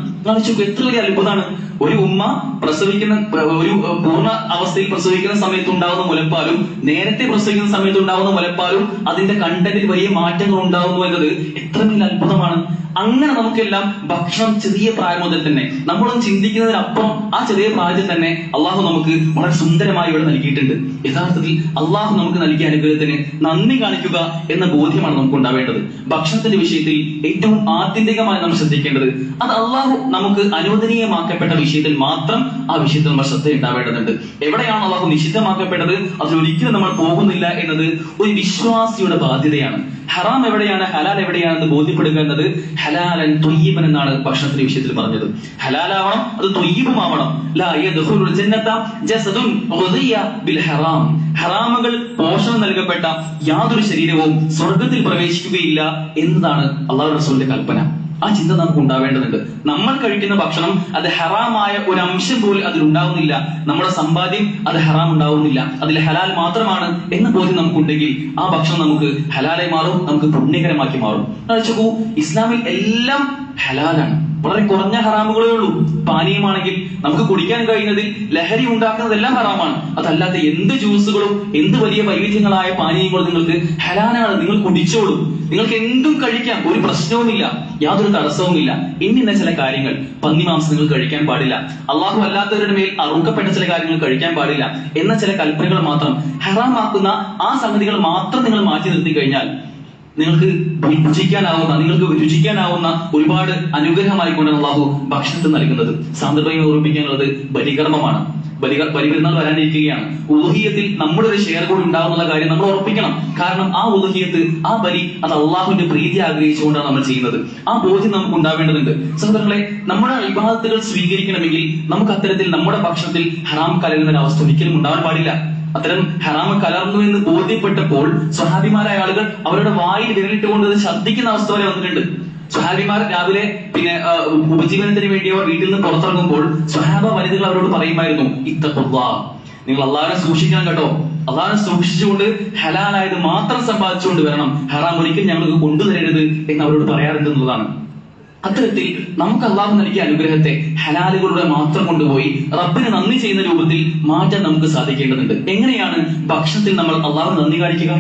എത്ര വലിയ അത്ഭുതമാണ്. ഒരു ഉമ്മ പ്രസവിക്കുന്ന ഒരു പൂർണ്ണ അവസ്ഥയിൽ പ്രസവിക്കുന്ന സമയത്ത് ഉണ്ടാകുന്ന മുലപ്പാലും നേരത്തെ പ്രസവിക്കുന്ന സമയത്ത് ഉണ്ടാകുന്ന മുലപ്പാലും അതിന്റെ കണ്ടന്റിൽ വലിയ മാറ്റങ്ങൾ ഉണ്ടാകുന്നു എന്നത് എത്ര വലിയ അത്ഭുതമാണ്. അങ്ങനെ നമുക്കെല്ലാം ഭക്ഷണം ചെറിയ പ്രായം മുതൽ തന്നെ, നമ്മളൊന്നും ചിന്തിക്കുന്നതിനപ്പുറം ആ ചെറിയ പ്രായത്തിൽ തന്നെ അള്ളാഹു നമുക്ക് വളരെ സുന്ദരമായി ഇവിടെ നൽകിയിട്ടുണ്ട്. യഥാർത്ഥത്തിൽ അള്ളാഹു നമുക്ക് നൽകിയ അനുഗ്രഹത്തിന് നന്ദി കാണിക്കുക എന്ന ബോധ്യമാണ് നമുക്ക് ഉണ്ടാവേണ്ടത്. ഭക്ഷണത്തിന്റെ വിഷയത്തിൽ ഏറ്റവും ആത്യന്തികമായി നമ്മൾ ശ്രദ്ധിക്കേണ്ടത്, അത് അള്ളാഹു നമുക്ക് അനുവദനീയമാക്കപ്പെട്ട വിഷയത്തിൽ മാത്രം ആ വിഷയത്തിൽ നമ്മൾ ശ്രദ്ധ ഉണ്ടാവേണ്ടതുണ്ട്. എവിടെയാണ് അള്ളാഹു നിഷിദ്ധമാക്കപ്പെട്ടത് അതിലൊരിക്കലും നമ്മൾ പോകുന്നില്ല എന്നത് ഒരു വിശ്വാസിയുടെ ബാധ്യതയാണ്. ഹറാം എവിടെയാണ്, ഹലാൽ എവിടെയാണെന്ന് ബോധ്യപ്പെടുക എന്നത് ഹലാലൻ ത്വയ്യിബൻ എന്നാണ് ഭക്ഷണത്തിന്റെ വിഷയത്തിൽ പറഞ്ഞത്. ഹലാലാവണം, അത് ത്വയ്യിബുമാവണം. ലാ യദ്ഖുലുൽ ജന്നത ജസദുൻ ഗുദിയ ബിൽ ഹറാം. ഹറാമുകൾ പോഷണം നൽകപ്പെട്ട യാതൊരു ശരീരവും സ്വർഗത്തിൽ പ്രവേശിക്കുകയില്ല എന്നതാണ് അല്ലാഹുവിന്റെ റസൂലിന്റെ കൽപ്പന. ആ ചിന്ത നമുക്ക് ഉണ്ടാവേണ്ടതുണ്ട്. നമ്മൾ കഴിക്കുന്ന ഭക്ഷണം അത് ഹറാമായ ഒരു അംശം പോലും അതിലുണ്ടാവുന്നില്ല. നമ്മുടെ സമ്പാദ്യം അത് ഹറാം ഉണ്ടാവുന്നില്ല, അതിൽ ഹലാൽ മാത്രമാണ് എന്ന ബോധ്യം നമുക്കുണ്ടെങ്കിൽ ആ ഭക്ഷണം നമുക്ക് ഹലാലായി മാറും, നമുക്ക് പുണ്യകരമാക്കി മാറും. ഇസ്ലാമിൽ എല്ലാം ഹലാലാണ്. വളരെ കുറഞ്ഞ ഹറാമുകളേ ഉള്ളൂ. പാനീയമാണെങ്കിൽ നമുക്ക് കുടിക്കാൻ കഴിയുന്നതിൽ ലഹരി ഉണ്ടാക്കുന്നതെല്ലാം ഹറാമാണ്. അതല്ലാത്ത എന്ത് ജ്യൂസുകളും എന്ത് വലിയ വൈവിധ്യങ്ങളായ പാനീയങ്ങളും നിങ്ങൾക്ക് ഹലാലാണ്. നിങ്ങൾ കുടിച്ചോളൂ, നിങ്ങൾക്ക് എന്തും കഴിക്കാം, ഒരു പ്രശ്നവുമില്ല, യാതൊരു തടസ്സവുമില്ല. ഇന്ന ചില കാര്യങ്ങൾ, പന്നിമാംസം നിങ്ങൾ കഴിക്കാൻ പാടില്ല, അള്ളാഹു അല്ലാത്തവരുടെ മേൽ അറുക്കപ്പെട്ട ചില കാര്യങ്ങൾ കഴിക്കാൻ പാടില്ല എന്ന ചില കൽപ്പനകൾ മാത്രം, ഹറാമാക്കുന്ന ആ സംഗതികൾ മാത്രം നിങ്ങൾ മാറ്റി നിർത്തി കഴിഞ്ഞാൽ നിങ്ങൾക്ക് രുചിക്കാനാവുന്ന ഒരുപാട് അനുഗ്രഹമായിക്കൊണ്ടാണ് അള്ളാഹു ഭക്ഷണത്തിൽ നൽകുന്നത്. സാന്ദർഭികം ഓർമ്മിപ്പിക്കാനുള്ളത് ബലികർമ്മമാണ്. ബലിപെരുന്നാൾ വരാനിരിക്കുകയാണ്. ഉളുഹിയത്തിൽ നമ്മുടെ ഒരു ഷെയർ കൂടി ഉണ്ടാവുന്ന കാര്യം നമ്മൾ ഉറപ്പിക്കണം. കാരണം ആ ഉളുഹിയത്ത്, ആ ബലി, അത് അള്ളാഹുവിന്റെ പ്രീതി ആഗ്രഹിച്ചുകൊണ്ടാണ് നമ്മൾ ചെയ്യുന്നത്. ആ ബോധ്യം നമുക്ക് ഉണ്ടാവേണ്ടതുണ്ട്. സഹോദരങ്ങളെ, നമ്മുടെ ഇബാദത്തുകൾ സ്വീകരിക്കണമെങ്കിൽ നമുക്ക് അത്തരത്തിൽ നമ്മുടെ ഭക്ഷണത്തിൽ ഹറാം കലരുന്ന അവസ്ഥ ഒരിക്കലും ഉണ്ടാവാൻ പാടില്ല. അത്തരം ഹറാമ് കലർന്നു എന്ന് ബോധ്യപ്പെട്ടപ്പോൾ സ്വഹാബിമാരായ ആളുകൾ അവരുടെ വായിൽ വിരലിട്ടുകൊണ്ട് അത് ഛർദ്ദിക്കുന്ന അവസ്ഥ വരെ വന്നിട്ടുണ്ട്. സ്വഹാബിമാർ രാവിലെ ഉപജീവനത്തിന് വേണ്ടി അവർ വീട്ടിൽ നിന്ന് പുറത്തിറങ്ങുമ്പോൾ സ്വഹാബ വനിതകൾ അവരോട് പറയുമായിരുന്നു, ഇത്തഖുല്ലാഹ്, നിങ്ങൾ അള്ളാഹുവിനെ സൂക്ഷിക്കണം കേട്ടോ, അള്ളാഹുവിനെ സൂക്ഷിച്ചുകൊണ്ട് ഹലാലായത് മാത്രം സമ്പാദിച്ചുകൊണ്ട് വരണം, ഹറാം ഒരിക്കലും ഞങ്ങൾക്ക് കൊണ്ടുതരരുത് എന്ന് അവരോട് പറയാറുണ്ട് എന്നുള്ളതാണ്. അത്തരത്തിൽ നമുക്ക് അള്ളാഹു നൽകിയ അനുഗ്രഹത്തെ ഹലാലുകളുടെ മാത്രം കൊണ്ടുപോയി റബ്ബിന് നന്ദി ചെയ്യുന്ന രൂപത്തിൽ മാറ്റാൻ നമുക്ക് സാധിക്കേണ്ടതുണ്ട്. എങ്ങനെയാണ് ഭക്ഷണത്തിൽ നമ്മൾ അള്ളാഹു നന്ദി കാണിക്കുക?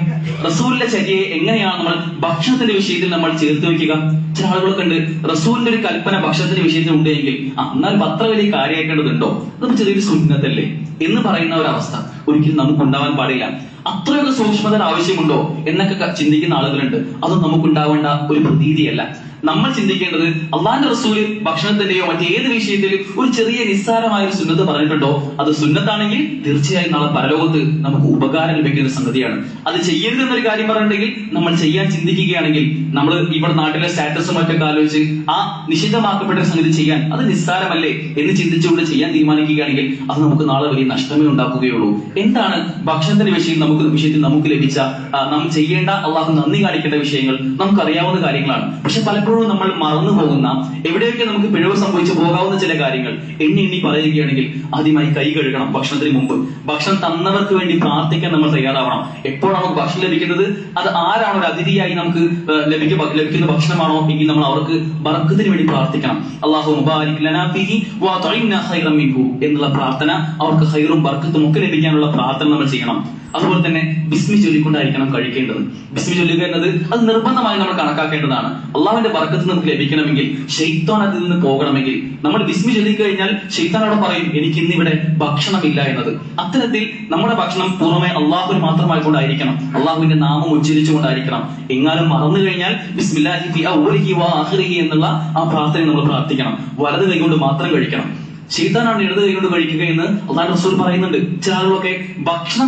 റസൂലിന്റെ ചര്യയെ എങ്ങനെയാണ് നമ്മൾ ഭക്ഷണത്തിന്റെ വിഷയത്തിൽ നമ്മൾ ചേർത്ത് വെക്കുക? ചില ആളുകളൊക്കെ ഉണ്ട്, റസൂലിന്റെ ഒരു കൽപ്പന ഭക്ഷണത്തിന്റെ വിഷയത്തിൽ ഉണ്ടെങ്കിൽ എന്നാൽ അത്ര വലിയ കാര്യമാക്കേണ്ടതുണ്ടോ, അത് ചെറിയൊരു സുന്നത്തല്ലേ എന്ന് പറയുന്ന ഒരവസ്ഥ ഒരിക്കലും നമുക്ക് ഉണ്ടാവാൻ പാടില്ല. അത്രയൊക്കെ സൂക്ഷ്മത ആവശ്യമുണ്ടോ എന്നൊക്കെ ചിന്തിക്കുന്ന ആളുകളുണ്ട്. അതൊന്നും നമുക്കുണ്ടാവേണ്ട ഒരു പ്രതീതിയല്ല. നമ്മൾ ചിന്തിക്കേണ്ടത്, അള്ളാന്റെ റസൂല് ഭക്ഷണത്തിന്റെയോ മറ്റേത് വിഷയത്തിലും ഒരു ചെറിയ നിസ്സാരമായ ഒരു സുന്നത്ത് പറഞ്ഞിട്ടുണ്ടോ, അത് സുന്നത്താണെങ്കിൽ തീർച്ചയായും നാളെ പരലോകത്ത് നമുക്ക് ഉപകാരം ലഭിക്കുന്ന സംഗതിയാണ്. അത് ചെയ്യരുതെന്നൊരു കാര്യം പറഞ്ഞിട്ടുണ്ടെങ്കിൽ നമ്മൾ ചെയ്യാൻ ചിന്തിക്കുകയാണെങ്കിൽ, നമ്മൾ ഇവിടെ നാട്ടിലെ സ്റ്റാറ്റസും മറ്റൊക്കെ ആലോചിച്ച് ആ നിഷിദ്ധമാക്കപ്പെട്ട സംഗതി ചെയ്യാൻ അത് നിസ്സാരമല്ലേ എന്ന് ചിന്തിച്ചുകൊണ്ട് ചെയ്യാൻ തീരുമാനിക്കുകയാണെങ്കിൽ അത് നമുക്ക് നാളെ വലിയ നഷ്ടമേ ഉണ്ടാക്കുകയുള്ളൂ. എന്താണ് ഭക്ഷണത്തിന്റെ വിഷയത്തിൽ നമുക്ക് ലഭിച്ച നാം ചെയ്യേണ്ട, അള്ളാഹു നന്ദി കാണിക്കേണ്ട വിഷയങ്ങൾ നമുക്കറിയാവുന്ന കാര്യങ്ങളാണ്. പക്ഷെ പലപ്പോഴും പലപ്പോഴും നമ്മൾ മറന്നു പോകുന്ന, എവിടെയൊക്കെ നമുക്ക് പിഴവ് സംഭവിച്ചു പോകാവുന്ന ചില കാര്യങ്ങൾ എണ്ണി പറയുകയാണെങ്കിൽ, ആദ്യമായി കൈ കഴുകണം ഭക്ഷണത്തിന് മുമ്പ്. ഭക്ഷണം തന്നവർക്ക് വേണ്ടി പ്രാർത്ഥിക്കാൻ നമ്മൾ തയ്യാറാവണം. എപ്പോഴാണ് നമുക്ക് ഭക്ഷണം ലഭിക്കുന്നത്, അത് ആരാണോ ഒരു അതിഥിയായി നമുക്ക് ലഭിക്കുന്ന ഭക്ഷണമാണോ എങ്കിൽ നമ്മൾ അവർക്ക് ബർക്കത്തിന് വേണ്ടി പ്രാർത്ഥിക്കണം. അല്ലാഹു മുബാരിക് ലനാ ഫീഹി വഅത്ഇംനാ ഖൈറൻ മിൻഹു എന്നുള്ള പ്രാർത്ഥന, അവർക്ക് ഖൈറും ബർക്കത്തും ഒക്കെ ലഭിക്കാനുള്ള പ്രാർത്ഥന നമ്മൾ ചെയ്യണം. അതുപോലെ തന്നെ ബിസ്മി ചൊല്ലിക്കൊണ്ടായിരിക്കണം കഴിക്കേണ്ടത്. ബിസ്മി ചൊല്ലുക എന്നത് അത് നിർബന്ധമായി നമ്മൾ കണക്കാക്കേണ്ടതാണ്. അള്ളാഹുവിന്റെ ബർക്കത്ത് നമുക്ക് ലഭിക്കണമെങ്കിൽ, ശൈത്താൻ അതിൽ നിന്ന് പോകണമെങ്കിൽ നമ്മൾ ബിസ്മി ചൊല്ലിക്കഴിഞ്ഞാൽ ശൈത്താൻ അവിടെ പറയും എനിക്ക് ഇന്നിവിടെ ഭക്ഷണമില്ല എന്നത്. അത്തരത്തിൽ നമ്മുടെ ഭക്ഷണം പുറമെ അള്ളാഹുവിന് മാത്രമായിക്കൊണ്ടായിരിക്കണം, അള്ളാഹുവിന്റെ നാമം ഉച്ചരിച്ചുകൊണ്ടായിരിക്കണം. എങ്ങാനും മറന്നു കഴിഞ്ഞാൽ ബിസ്മില്ലാഹി ഫി അവ്വലിഹി വ ആഖിറിഹി എന്നുള്ള ആ പ്രാർത്ഥന നമ്മൾ പ്രാർത്ഥിക്കണം. വലത് കൈകൊണ്ട് മാത്രം കഴിക്കണം. ശൈത്താനാണ് ഇടത് കൈകൊണ്ട് കഴിക്കുക എന്ന് അല്ലാഹു റസൂൽ പറയുന്നുണ്ട്. ചില ആളുകളൊക്കെ ഭക്ഷണം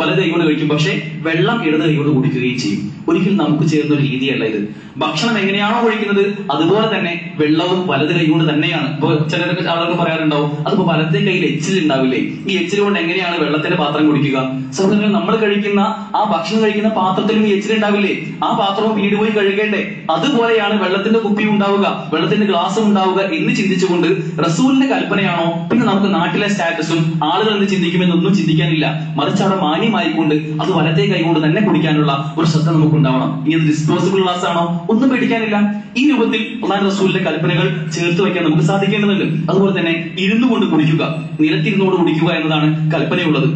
വലത് കൈകൊണ്ട് കഴിക്കും, പക്ഷെ വെള്ളം ഇടത് കൈകൊണ്ട് കുടിക്കുകയും ചെയ്യും. ഒരിക്കലും നമുക്ക് ചേർന്ന ഒരു രീതിയല്ല ഇത്. ഭക്ഷണം എങ്ങനെയാണോ കഴിക്കുന്നത് അതുപോലെ തന്നെ വെള്ളവും വലത് കൈകൊണ്ട് തന്നെയാണ്. ഇപ്പൊ ചിലരൊക്കെ ആളുകൾ പറയാറുണ്ടാവും, അതിപ്പോ വലത്തെ കയ്യിൽ എച്ചിൽ ഉണ്ടാവില്ലേ, ഈ എച്ചിൽ കൊണ്ട് എങ്ങനെയാണ് വെള്ളത്തിന്റെ പാത്രം കുടിക്കുക? സഹോദരൻ, നമ്മൾ കഴിക്കുന്ന ആ ഭക്ഷണം കഴിക്കുന്ന പാത്രത്തിലും ഈ എച്ചിൽ ഉണ്ടാവില്ലേ? ആ പാത്രവും വീട് പോയി കഴുകേണ്ടേ? അതുപോലെയാണ് വെള്ളത്തിന്റെ കുപ്പി ഉണ്ടാവുക, വെള്ളത്തിന്റെ ഗ്ലാസും ഉണ്ടാവുക എന്ന് ചിന്തിച്ചുകൊണ്ട് റസൂലിന്റെ കൽപ്പനയാണോ, പിന്നെ നമുക്ക് നാട്ടിലെ സ്റ്റാറ്റസും ആളുകൾ എന്ത് ചിന്തിക്കുമെന്നൊന്നും ചിന്തിക്കാനില്ല. മറിച്ച് അവിടെ മാന്യമായിക്കൊണ്ട് അത് വലത്തെ കൈകൊണ്ട് തന്നെ കുടിക്കാനുള്ള ഒരു ശ്രദ്ധ നമുക്ക് ഉണ്ടാവണം. ഇനി അത് ഡിസ്പോസിബിൾ ഗ്ലാസ് ആണോ, ഒന്നും പേടിക്കാനില്ല. ഈ രൂപത്തിൽ അല്ലാഹു റസൂലിന്റെ കൽപ്പനകൾ ചേർത്ത് വയ്ക്കാൻ നമുക്ക് സാധിക്കേണ്ടതുണ്ട്. അതുപോലെ തന്നെ ഇരുന്നു കൊണ്ട് കുടിക്കുക, നിലത്തിരുന്നോട് കുടിക്കുക എന്നതാണ് കൽപ്പനയുള്ളത്.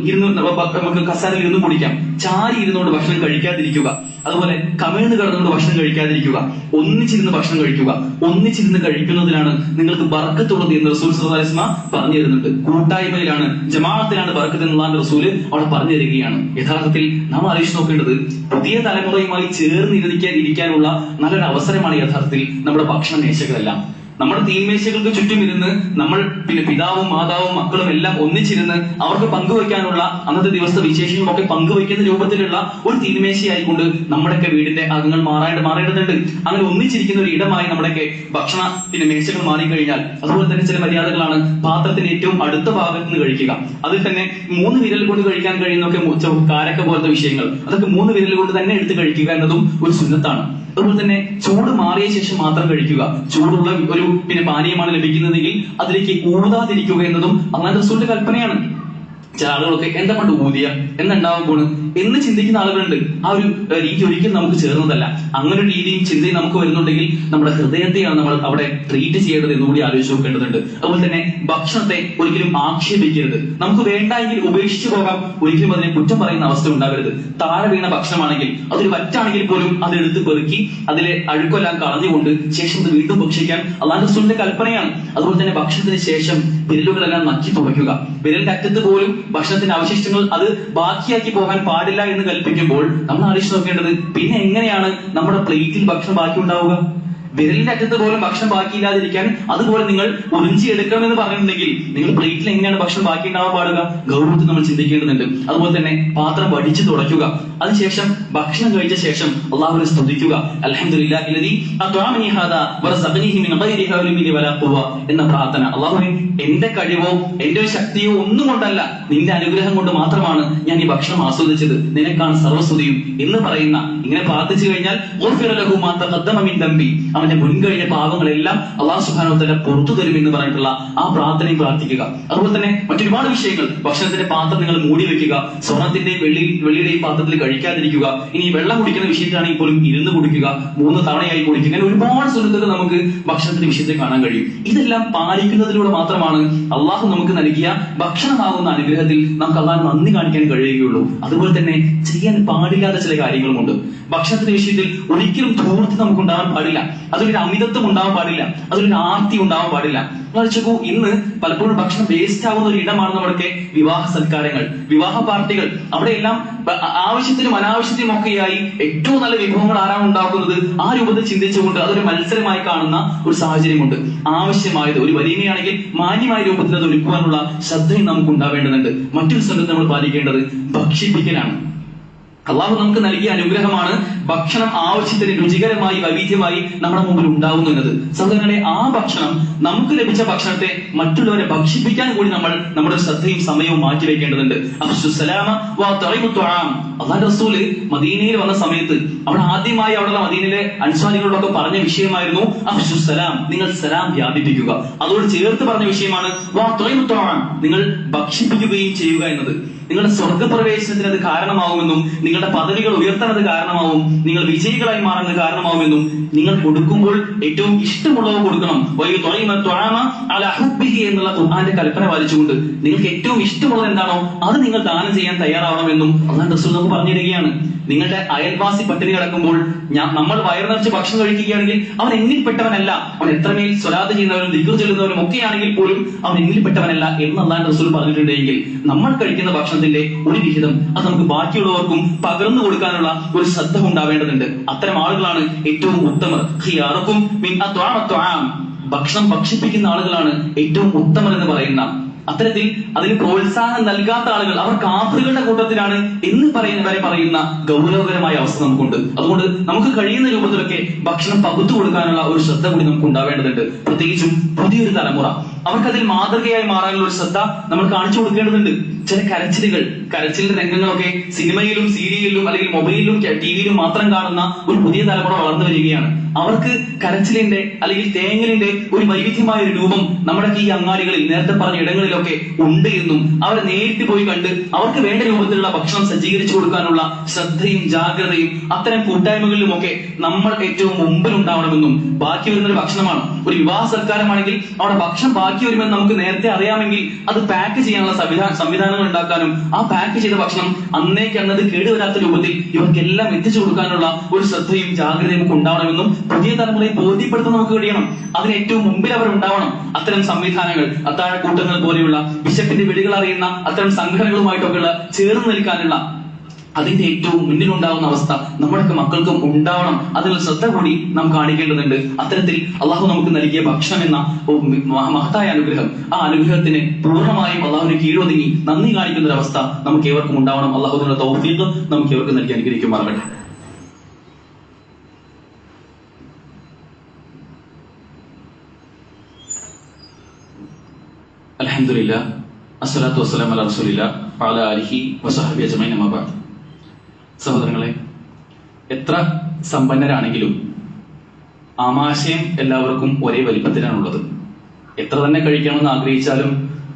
നമുക്ക് കസാരയിൽ ഇരുന്നും കുടിക്കാം. ചാരി ഇരുന്നുകൊണ്ട് ഭക്ഷണം കഴിക്കാതിരിക്കുക, അതുപോലെ കമിഴ്ന്ന് കിടന്നുകൊണ്ട് ഭക്ഷണം കഴിക്കാതിരിക്കുക, ഒന്നിച്ചിരുന്ന് ഭക്ഷണം കഴിക്കുക. ഒന്നിച്ചിരുന്ന് കഴിക്കുന്നതിനാണ് നിങ്ങൾക്ക് ബർക്കത്തുള്ളത് എന്ന് റസൂൽ സ്വല്ലല്ലാഹു അലൈഹി വസല്ലം പറഞ്ഞു തരുന്നുണ്ട്. കൂട്ടായ്മയിലാണ്, ജമാഅത്തിലാണ് ബർക്കത്ത് എന്നുള്ള റസൂൽ അവിടെ പറഞ്ഞു തരികയാണ്. യഥാർത്ഥത്തിൽ നാം ആലോചിച്ച് നോക്കേണ്ടത്, പുതിയ തലമുറയുമായി ചേർന്നിരിക്കാനുള്ള നല്ലൊരു അവസരമാണ് യഥാർത്ഥത്തിൽ നമ്മുടെ ഭക്ഷണ മേശകളെല്ലാം. നമ്മുടെ തീന്മേശകൾക്ക് ചുറ്റും ഇരുന്ന് നമ്മൾ പിതാവും മാതാവും മക്കളും എല്ലാം ഒന്നിച്ചിരുന്ന് അവർക്ക് പങ്കുവയ്ക്കാനുള്ള അന്നത്തെ ദിവസത്തെ വിശേഷങ്ങളൊക്കെ പങ്കുവയ്ക്കുന്ന രൂപത്തിലുള്ള ഒരു തീന്മേശയായിക്കൊണ്ട് നമ്മുടെയൊക്കെ വീടിന്റെ അകങ്ങൾ മാറേണ്ടതുണ്ട്. അങ്ങനെ ഒന്നിച്ചിരിക്കുന്ന ഒരു ഇടമായി നമ്മുടെയൊക്കെ ഭക്ഷണ മേശകൾ മാറിക്കഴിഞ്ഞാൽ, അതുപോലെ തന്നെ ചില മര്യാദകളാണ്. പാത്രത്തിന്റെ ഏറ്റവും അടുത്ത ഭാഗത്ത് നിന്ന് കഴിക്കുക. അതിൽ തന്നെ 3 വിരൽ കൊണ്ട് കഴിക്കാൻ കഴിയുന്നൊക്കെ കാരക്ക പോലത്തെ വിഷയങ്ങൾ, അതൊക്കെ 3 വിരൽ കൊണ്ട് തന്നെ എടുത്ത് കഴിക്കുക എന്നതും ഒരു സുന്നത്താണ്. അതുപോലെ തന്നെ ചൂട് മാറിയ ശേഷം മാത്രം കഴിക്കുക. ചൂടുള്ള ഒരു പാനീയമാണ് ലഭിക്കുന്നതെങ്കിൽ അതിലേക്ക് ഊതാതിരിക്കുക എന്നതും അല്ലാഹു റസൂലിന്റെ കൽപ്പനയാണ്. ചില ആളുകളൊക്കെ എന്താ കൊണ്ട് ഊതിയ എന്നുണ്ടാവുമ്പോൾ എന്ന് ചിന്തിക്കുന്ന ആളുകളുണ്ട്. ആ ഒരു രീതി ഒരിക്കലും നമുക്ക് ചേർന്നതല്ല. അങ്ങനെ ഒരു രീതിയും ചിന്തയും നമുക്ക് വരുന്നുണ്ടെങ്കിൽ നമ്മുടെ ഹൃദയത്തെയാണ് നമ്മൾ അവിടെ ട്രീറ്റ് ചെയ്യേണ്ടത് എന്നുകൂടി ആലോചിച്ച് നോക്കേണ്ടതുണ്ട്. അതുപോലെ തന്നെ ഭക്ഷണത്തെ ഒരിക്കലും ആക്ഷേപിക്കരുത്. നമുക്ക് വേണ്ട എങ്കിൽ ഉപേക്ഷിച്ചു പോകാം, ഒരിക്കലും അതിനെ കുറ്റം പറയുന്ന അവസ്ഥ ഉണ്ടാവരുത്. താഴെ വീണ ഭക്ഷണമാണെങ്കിൽ, അതൊരു വറ്റാണെങ്കിൽ പോലും അതെടുത്ത് പെറുക്കി അതിലെ അഴുക്കെല്ലാം കളഞ്ഞുകൊണ്ട് ശേഷം അത് വീണ്ടും ഭക്ഷിക്കാൻ അല്ലാഹു റസൂലിന്റെ കൽപ്പനയാണ്. അതുപോലെ തന്നെ ഭക്ഷണത്തിന് ശേഷം വിരലുകളെല്ലാം നക്കി തുടയ്ക്കുക. വിരലിന്റെ അറ്റത്ത് പോലും ഭക്ഷണത്തിന്റെ അവശിഷ്ടങ്ങൾ അത് ബാക്കിയാക്കി പോകാൻ പാടില്ല എന്ന് കൽപ്പിക്കുമ്പോൾ നമ്മൾ ആലോചിച്ച് നോക്കേണ്ടത്, പിന്നെ എങ്ങനെയാണ് നമ്മുടെ പ്ലേറ്റിൽ ഭക്ഷണം ബാക്കി ഉണ്ടാവുക? വിരലിന്റെ അറ്റത്ത് പോലും ഭക്ഷണം ബാക്കിയില്ലാതിരിക്കാൻ അതുപോലെ നിങ്ങൾ ഉറിഞ്ചിയെടുക്കണമെന്ന് പറഞ്ഞിട്ടുണ്ടെങ്കിൽ നിങ്ങൾ പ്ലേറ്റിൽ എങ്ങനെയാണ് ഭക്ഷണം ബാക്കി ഉണ്ടാവാൻ പാടുക? ഗൗരവത്തിൽ നമ്മൾ ചിന്തിക്കേണ്ടതുണ്ട്. അതുപോലെ തന്നെ പാത്രം വടിച്ചു തുടയ്ക്കുക. അതിനുശേഷം ഭക്ഷണം കഴിച്ച ശേഷം അള്ളാഹുവിനെ സ്തുതിക്കുക. അൽഹംദുലില്ലാഹി അല്ലദീ അത്അമനി ഹാദാ വറസഖനിഹി മിൻ ഗൈരി ഹൗലി മിനി വലാ ഖുവ എന്ന പ്രാർത്ഥന. അള്ളാഹുവേ, എന്റെ കഴിവോ എന്റെ ശക്തിയോ ഒന്നും കൊണ്ടല്ല, നിന്റെ അനുഗ്രഹം കൊണ്ട് മാത്രമാണ് ഞാൻ ഈ ഭക്ഷണം ആസ്വദിച്ചത്, നിനക്കാണ് സർവ്വസ്തുതിയും എന്ന് പറയുന്ന, ഇങ്ങനെ പ്രാർത്ഥിച്ചു കഴിഞ്ഞാൽ ഗുഫിറ ലഹു മാ തഖദ്ദമ മിൻ ദംബി, അവന്റെ മുൻകഴിഞ്ഞ പാപങ്ങളെല്ലാം അല്ലാഹു സുബ്ഹാനഹു വ തആല പുറത്തു തരും എന്ന് പറഞ്ഞിട്ടുള്ള ആ പ്രാർത്ഥനയും പ്രാർത്ഥിക്കുക. അതുപോലെ തന്നെ മറ്റൊരുപാട് വിഷയങ്ങൾ. ഭക്ഷണത്തിന്റെ പാത്രം നിങ്ങൾ മൂടി വെക്കുക. സ്വർണത്തിന്റെയും വെള്ളിയുടെയും പാത്രത്തിൽ കഴിക്കാതിരിക്കുക. ഇനി വെള്ളം കുടിക്കുന്ന വിഷയത്തിലാണെങ്കിൽ പോലും ഇരുന്ന് കുടിക്കുക, 3 തവണയായി കുടിക്കുക. അങ്ങനെ ഒരുപാട് സുന്നത്തുകൾ നമുക്ക് ഭക്ഷണത്തിന്റെ വിഷയത്തിൽ കാണാൻ കഴിയും. ഇതെല്ലാം പാലിക്കുന്നതിലൂടെ മാത്രമാണ് അള്ളാഹു നമുക്ക് നൽകിയ ഭക്ഷണമാകുന്ന അനുഗ്രഹത്തിൽ നമുക്ക് അള്ളാഹു നന്ദി കാണിക്കാൻ കഴിയുകയുള്ളൂ. അതുപോലെ തന്നെ ചെയ്യാൻ പാടില്ലാത്ത ചില കാര്യങ്ങളുമുണ്ട്. ഭക്ഷണത്തിന്റെ വിഷയത്തിൽ ഒരിക്കലും ധൂർത്തി നമുക്ക് ഉണ്ടാവാൻ പാടില്ല. അതിലൊരു അമിതത്വം ഉണ്ടാവാൻ പാടില്ല. അതിലൊരു ആർത്തി ഉണ്ടാവാൻ പാടില്ല. ഇന്ന് പലപ്പോഴും ഭക്ഷണം വേസ്റ്റ് ആവുന്ന ഒരു ഇടമാണ് നമ്മുടെയൊക്കെ വിവാഹ സൽക്കാരങ്ങൾ, വിവാഹ പാർട്ടികൾ. അവിടെയെല്ലാം ആവശ്യത്തിനും അനാവശ്യത്തിനും ഒക്കെയായി ഏറ്റവും നല്ല വിഭവങ്ങൾ ആരാണ് ഉണ്ടാക്കുന്നത്, ആ രൂപത്തിൽ ചിന്തിച്ചുകൊണ്ട് അതൊരു മത്സരമായി കാണുന്ന ഒരു സാഹചര്യമുണ്ട്. ആവശ്യമായത് ഒരു വലിമയാണെങ്കിൽ മാന്യമായ രൂപത്തിൽ അത് ഒരുക്കുവാനുള്ള ശ്രദ്ധയും നമുക്ക് ഉണ്ടാവേണ്ടതുണ്ട്. മറ്റൊരു സംഗതി നമ്മൾ പാലിക്കേണ്ടത് ഭക്ഷിപ്പിക്കലാണ്. അള്ളാഹു നമുക്ക് നൽകിയ അനുഗ്രഹമാണ് ഭക്ഷണം ആവശ്യത്തിന് രുചികരമായി വൈവിധ്യമായി നമ്മുടെ മുമ്പിൽ ഉണ്ടാവുന്നു എന്നത്. സഹോദരങ്ങളെ, ആ ഭക്ഷണം നമുക്ക് ലഭിച്ച ഭക്ഷണത്തെ മറ്റുള്ളവരെ ഭക്ഷിപ്പിക്കാൻ കൂടി നമ്മൾ നമ്മുടെ ശ്രദ്ധയും സമയവും മാറ്റിവെക്കേണ്ടതുണ്ട്. അള്ളാഹുവിന്റെ റസൂല് മദീനയിൽ വന്ന സമയത്ത് അവിടെ ആദ്യമായി അവിടെയുള്ള മദീനയിലെ അൻസ്വാരികളോടൊക്കെ പറഞ്ഞ വിഷയമായിരുന്നു അഫ്ശുസ്സലാം, നിങ്ങൾ സലാം വ്യാപിപ്പിക്കുക. അതോട് ചേർത്ത് പറഞ്ഞ വിഷയമാണ് നിങ്ങൾ ഭക്ഷിപ്പിക്കുകയും ചെയ്യുക എന്നത്. നിങ്ങളുടെ സ്വർഗപ്രവേശനത്തിന് അത് കാരണമാവുമെന്നും നിങ്ങളുടെ പദവികൾ ഉയർത്താനത് കാരണമാവും, നിങ്ങൾ വിജയികളായി മാറുന്നത് കാരണമാവുമെന്നും, നിങ്ങൾ കൊടുക്കുമ്പോൾ ഏറ്റവും ഇഷ്ടമുള്ളവ കൊടുക്കണം എന്നുള്ള ഖുർആന്റെ കൽപ്പന പാലിച്ചുകൊണ്ട് നിങ്ങൾക്ക് ഏറ്റവും ഇഷ്ടമുള്ളത് എന്താണോ അത് നിങ്ങൾ ദാനം ചെയ്യാൻ തയ്യാറാവണമെന്നും അല്ലാഹു റസൂൽ നമുക്ക് പറഞ്ഞിരിക്കുകയാണ്. നിങ്ങളുടെ അയൽവാസി പട്ടിണി കിടക്കുമ്പോൾ നമ്മൾ വയറു നിറച്ച് ഭക്ഷണം കഴിക്കുകയാണെങ്കിൽ അവൻ എന്നിൽപ്പെട്ടവനല്ല. അവൻ എത്രമേൽ സ്വലാത്ത് ചെയ്യുന്നവരും ദിക്ർ ചൊല്ലുന്നവരും ഒക്കെയാണെങ്കിൽ പോലും അവൻ എന്നിൽപ്പെട്ടവനല്ല എന്ന് അല്ലാഹു റസൂൽ പറഞ്ഞിട്ടുണ്ടെങ്കിൽ നമ്മൾ കഴിക്കുന്ന ഭക്ഷണത്തിന്റെ ഒരു വിഹിതം അത് നമുക്ക് ബാക്കിയുള്ളവർക്കും പകർന്നു കൊടുക്കാനുള്ള ഒരു ശ്രദ്ധ ഉണ്ടാവേണ്ടതുണ്ട്. അത്തരം ആളുകളാണ് ഏറ്റവും ഉത്തമർ. ഭക്ഷണം ഭക്ഷിപ്പിക്കുന്ന ആളുകളാണ് ഏറ്റവും ഉത്തമർ എന്ന് പറയുന്ന. അത്തരത്തിൽ അതിന് പ്രോത്സാഹനം നൽകാത്ത ആളുകൾ അവർ കാഫിറുകളുടെ കൂട്ടത്തിലാണ് എന്ന് പറയുന്ന ഗൗരവകരമായ അവസ്ഥ നമുക്കുണ്ട്. അതുകൊണ്ട് നമുക്ക് കഴിയുന്ന രൂപത്തിലൊക്കെ ഭക്ഷണം പകുത്തു കൊടുക്കാനുള്ള ഒരു ശ്രദ്ധ കൂടി നമുക്ക് ഉണ്ടാവേണ്ടതുണ്ട്. പ്രത്യേകിച്ചും പുതിയൊരു തലമുറ അവർക്കതിൽ മാതൃകയായി മാറാനുള്ള ഒരു ശ്രദ്ധ നമ്മൾ കാണിച്ചു കൊടുക്കേണ്ടതുണ്ട്. ചില കരച്ചിലിന്റെ രംഗങ്ങളൊക്കെ സിനിമയിലും സീരിയലിലും അല്ലെങ്കിൽ മൊബൈലിലും ടിവിയിലും മാത്രം കാണുന്ന ഒരു പുതിയ തലമുറ വളർന്നു വരികയാണ്. അവർക്ക് കരച്ചിലിന്റെ അല്ലെങ്കിൽ തേങ്ങലിന്റെ ഒരു വൈവിധ്യമായ ഒരു രൂപം നമ്മുടെ ഈ അങ്ങാടികളിൽ നേരത്തെ പറഞ്ഞ ഇടങ്ങളിലൊക്കെ ഉണ്ട് എന്നും അവരെ നേരിട്ട് പോയി കണ്ട് അവർക്ക് വേണ്ട രൂപത്തിലുള്ള ഭക്ഷണം സജ്ജീകരിച്ചു കൊടുക്കാനുള്ള ശ്രദ്ധയും ജാഗ്രതയും അത്തരം കൂട്ടായ്മകളിലുമൊക്കെ നമ്മൾ ഏറ്റവും മുമ്പിൽ ഉണ്ടാവണമെന്നും, ബാക്കി വരുന്നൊരു ഭക്ഷണമാണ് ഒരു വിവാഹ സൽക്കാരമാണെങ്കിൽ അവിടെ ഭക്ഷണം ബാക്കി വരുമെന്ന് നമുക്ക് നേരത്തെ അറിയാമെങ്കിൽ അത് പാക്ക് ചെയ്യാനുള്ള സംവിധാനങ്ങൾ ഉണ്ടാക്കാനും ആ പാക്ക് ചെയ്ത ഭക്ഷണം അന്നേക്ക് അന്നത് കേടുവരാത്ത രൂപത്തിൽ ഇവർക്കെല്ലാം എത്തിച്ചു കൊടുക്കാനുള്ള ഒരു ശ്രദ്ധയും ജാഗ്രതയും നമുക്ക് ഉണ്ടാവണമെന്നും പുതിയ തലമുറയെ ബോധ്യപ്പെടുത്താൻ നമുക്ക് കഴിയണം. അതിന് ഏറ്റവും മുമ്പിൽ അവർ ഉണ്ടാവണം. അത്തരം സംവിധാനങ്ങൾ, അത്താഴക്കൂട്ടങ്ങൾ പോലെയുള്ള വിശപ്പിന്റെ വിളികൾ അറിയുന്ന അത്തരം സംഘടനകളുമായിട്ടൊക്കെയുള്ള ചേർന്ന് നിൽക്കാനുള്ള അതിന്റെ ഏറ്റവും മുന്നിലുണ്ടാകുന്ന അവസ്ഥ നമ്മുടെയൊക്കെ മക്കൾക്കും ഉണ്ടാവണം. അതിനുള്ള ശ്രദ്ധ കൂടി നാം കാണിക്കേണ്ടതുണ്ട്. അത്തരത്തിൽ അള്ളാഹു നമുക്ക് നൽകിയ ഭക്ഷണം എന്ന മഹത്തായ അനുഗ്രഹം, ആ അനുഗ്രഹത്തിന് പൂർണ്ണമായും അള്ളാഹുവിന് കീഴൊതുങ്ങി നന്ദി കാണിക്കുന്ന ഒരു അവസ്ഥ നമുക്ക് ഏവർക്കും ഉണ്ടാവണം. അള്ളാഹുവിനുള്ള തൗഫീഖ് നമുക്ക് ഏവർക്കും നൽകി അനുഗ്രഹിക്കുമാറാകട്ടെ. അൽഹംദുലില്ലാഹ് അസ്സലാത്തു വസ്സലാമു അലാ റസൂലില്ലാഹ് വഅലാ ആലിഹി വസഹ്ബിഹി അജ്മഈൻ അമ്മാ ബഅദ്. സഹോദരങ്ങളെ, എത്ര സമ്പന്നരാണെങ്കിലും ആമാശയം എല്ലാവർക്കും ഒരേ വലിപ്പത്തിലാണുള്ളത്. എത്ര തന്നെ കഴിക്കണമെന്ന് ആഗ്രഹിച്ചാലും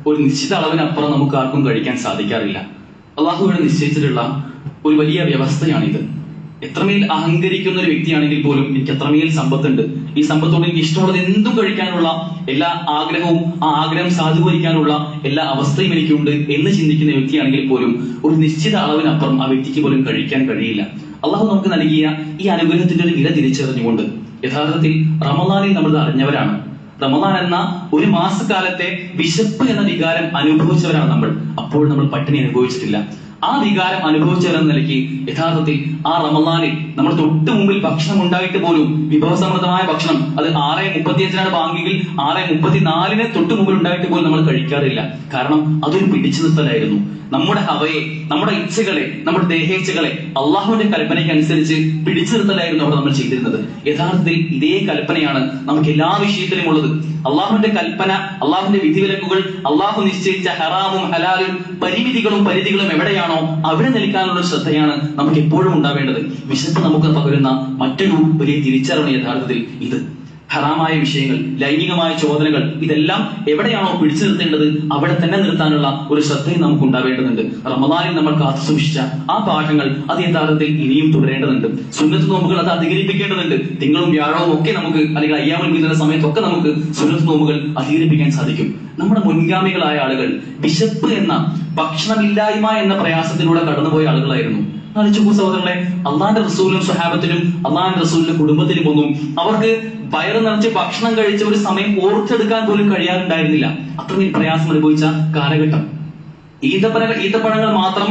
ഒരു നിശ്ചിത അളവിനപ്പുറം നമുക്ക് ആർക്കും കഴിക്കാൻ സാധിക്കാറില്ല. അള്ളാഹുവിനെ നിശ്ചയിച്ചിട്ടുള്ള ഒരു വലിയ വ്യവസ്ഥയാണിത്. എത്രമേൽ അഹങ്കരിക്കുന്ന ഒരു വ്യക്തിയാണെങ്കിൽ പോലും എനിക്ക് എത്രമേൽ സമ്പത്തുണ്ട്, ഈ സമ്പത്തോട് എനിക്ക് ഇഷ്ടമുള്ളത് എന്തും കഴിക്കാനുള്ള എല്ലാ ആഗ്രഹവും ആ ആഗ്രഹം സാധൂകരിക്കാനുള്ള എല്ലാ അവസ്ഥയും എനിക്കുണ്ട് എന്ന് ചിന്തിക്കുന്ന വ്യക്തിയാണെങ്കിൽ പോലും ഒരു നിശ്ചിത അളവിനപ്പുറം ആ വ്യക്തിക്ക് പോലും കഴിക്കാൻ കഴിയില്ല. അള്ളാഹു നമുക്ക് നൽകിയ ഈ അനുഗ്രഹത്തിന്റെ ഒരു വില തിരിച്ചറിഞ്ഞുകൊണ്ട് യഥാർത്ഥത്തിൽ റമദാനിൽ നമ്മൾ അറിഞ്ഞവരാണ്. റമദാൻ എന്ന ഒരു മാസക്കാലത്തെ വിശപ്പ് എന്ന വികാരം അനുഭവിച്ചവരാണ് നമ്മൾ. അപ്പോൾ നമ്മൾ പട്ടിണി അനുഭവിച്ചിട്ടില്ല. ആ വികാരം അനുഭവിച്ചവരെന്ന നിലയ്ക്ക് യഥാർത്ഥത്തിൽ ആ റമദാനിൽ നമ്മൾ തൊട്ട് മുമ്പിൽ ഭക്ഷണം ഉണ്ടായിട്ട് പോലും വിഭവസമൃദ്ധമായ ഭക്ഷണം അത് 6:35 ബാങ്കെങ്കിൽ 6:34 തൊട്ട് മുമ്പിൽ ഉണ്ടായിട്ട് പോലും നമ്മൾ കഴിക്കാറില്ല. കാരണം അതൊരു പിടിച്ചു നിർത്തലായിരുന്നു. നമ്മുടെ ഹവയെ, നമ്മുടെ ഇച്ഛകളെ, നമ്മുടെ ദേഹേച്ഛകളെ അള്ളാഹുവിന്റെ കൽപ്പനയ്ക്ക് അനുസരിച്ച് പിടിച്ചു നിർത്തലായിരുന്നു അവിടെ നമ്മൾ ചെയ്തിരുന്നത്. യഥാർത്ഥത്തിൽ ഇതേ കൽപ്പനയാണ് നമുക്ക് എല്ലാ വിഷയത്തിലും ഉള്ളത്. അള്ളാഹുവിന്റെ കൽപ്പന, അള്ളാഹുവിന്റെ വിധിവിലക്കുകൾ, അള്ളാഹു നിശ്ചയിച്ച ഹറാമും ഹലാലും പരിമിതികളും പരിധികളും എവിടെയാണോ അവിടെ നിൽക്കാനുള്ള ശ്രദ്ധയാണ് നമുക്ക് എപ്പോഴും ഉണ്ടാവേണ്ടത്. വിശപ്പ് നമുക്ക് പകരുന്ന മറ്റൊരു വലിയ തിരിച്ചറിവാണ് യഥാർത്ഥത്തിൽ ഇത്. ഹറാമായ വിഷയങ്ങൾ, ലൈംഗികമായ ചോദനകൾ, ഇതെല്ലാം എവിടെയാണോ പിടിച്ചു നിർത്തേണ്ടത് അവിടെ തന്നെ നിർത്താനുള്ള ഒരു ശ്രദ്ധയും നമുക്ക് ഉണ്ടാവേണ്ടതുണ്ട്. റമദാനിൽ നമ്മൾ കാത്തു സൂക്ഷിച്ച ആ പാഠങ്ങൾ അത് യഥാർത്ഥത്തിൽ ഇനിയും തുടരേണ്ടതുണ്ട്. സുന്നത്ത് നോമ്പുകൾ അത് അധികരിപ്പിക്കേണ്ടതുണ്ട്. തിങ്കളും വ്യാഴവും ഒക്കെ നമുക്ക്, അല്ലെങ്കിൽ അയ്യാമുൽ ബീദിന്റെ സമയത്തൊക്കെ നമുക്ക് സുന്നത്ത് നോമ്പുകൾ അധികരിപ്പിക്കാൻ സാധിക്കും. നമ്മുടെ മുൻഗാമികളായ ആളുകൾ വിശപ്പ് എന്ന ഭക്ഷണമില്ലായ്മ എന്ന പ്രയാസത്തിലൂടെ കടന്നുപോയ ആളുകളായിരുന്നു. ആലോചിക്കൂ സഹോദരങ്ങളെ, അള്ളാന്റെ റസൂലും സ്വഹാബത്തിനും അള്ളാന്റെ റസൂലിന്റെ കുടുംബത്തിനും ഒന്നും അവർക്ക് വയറ് നിറച്ച് ഭക്ഷണം കഴിച്ച ഒരു സമയം ഓർത്തെടുക്കാൻ പോലും കഴിയാറുണ്ടായിരുന്നില്ല. അത്രയും പ്രയാസം അനുഭവിച്ച കാലഘട്ടം. ഈത്തപ്പഴങ്ങൾ മാത്രം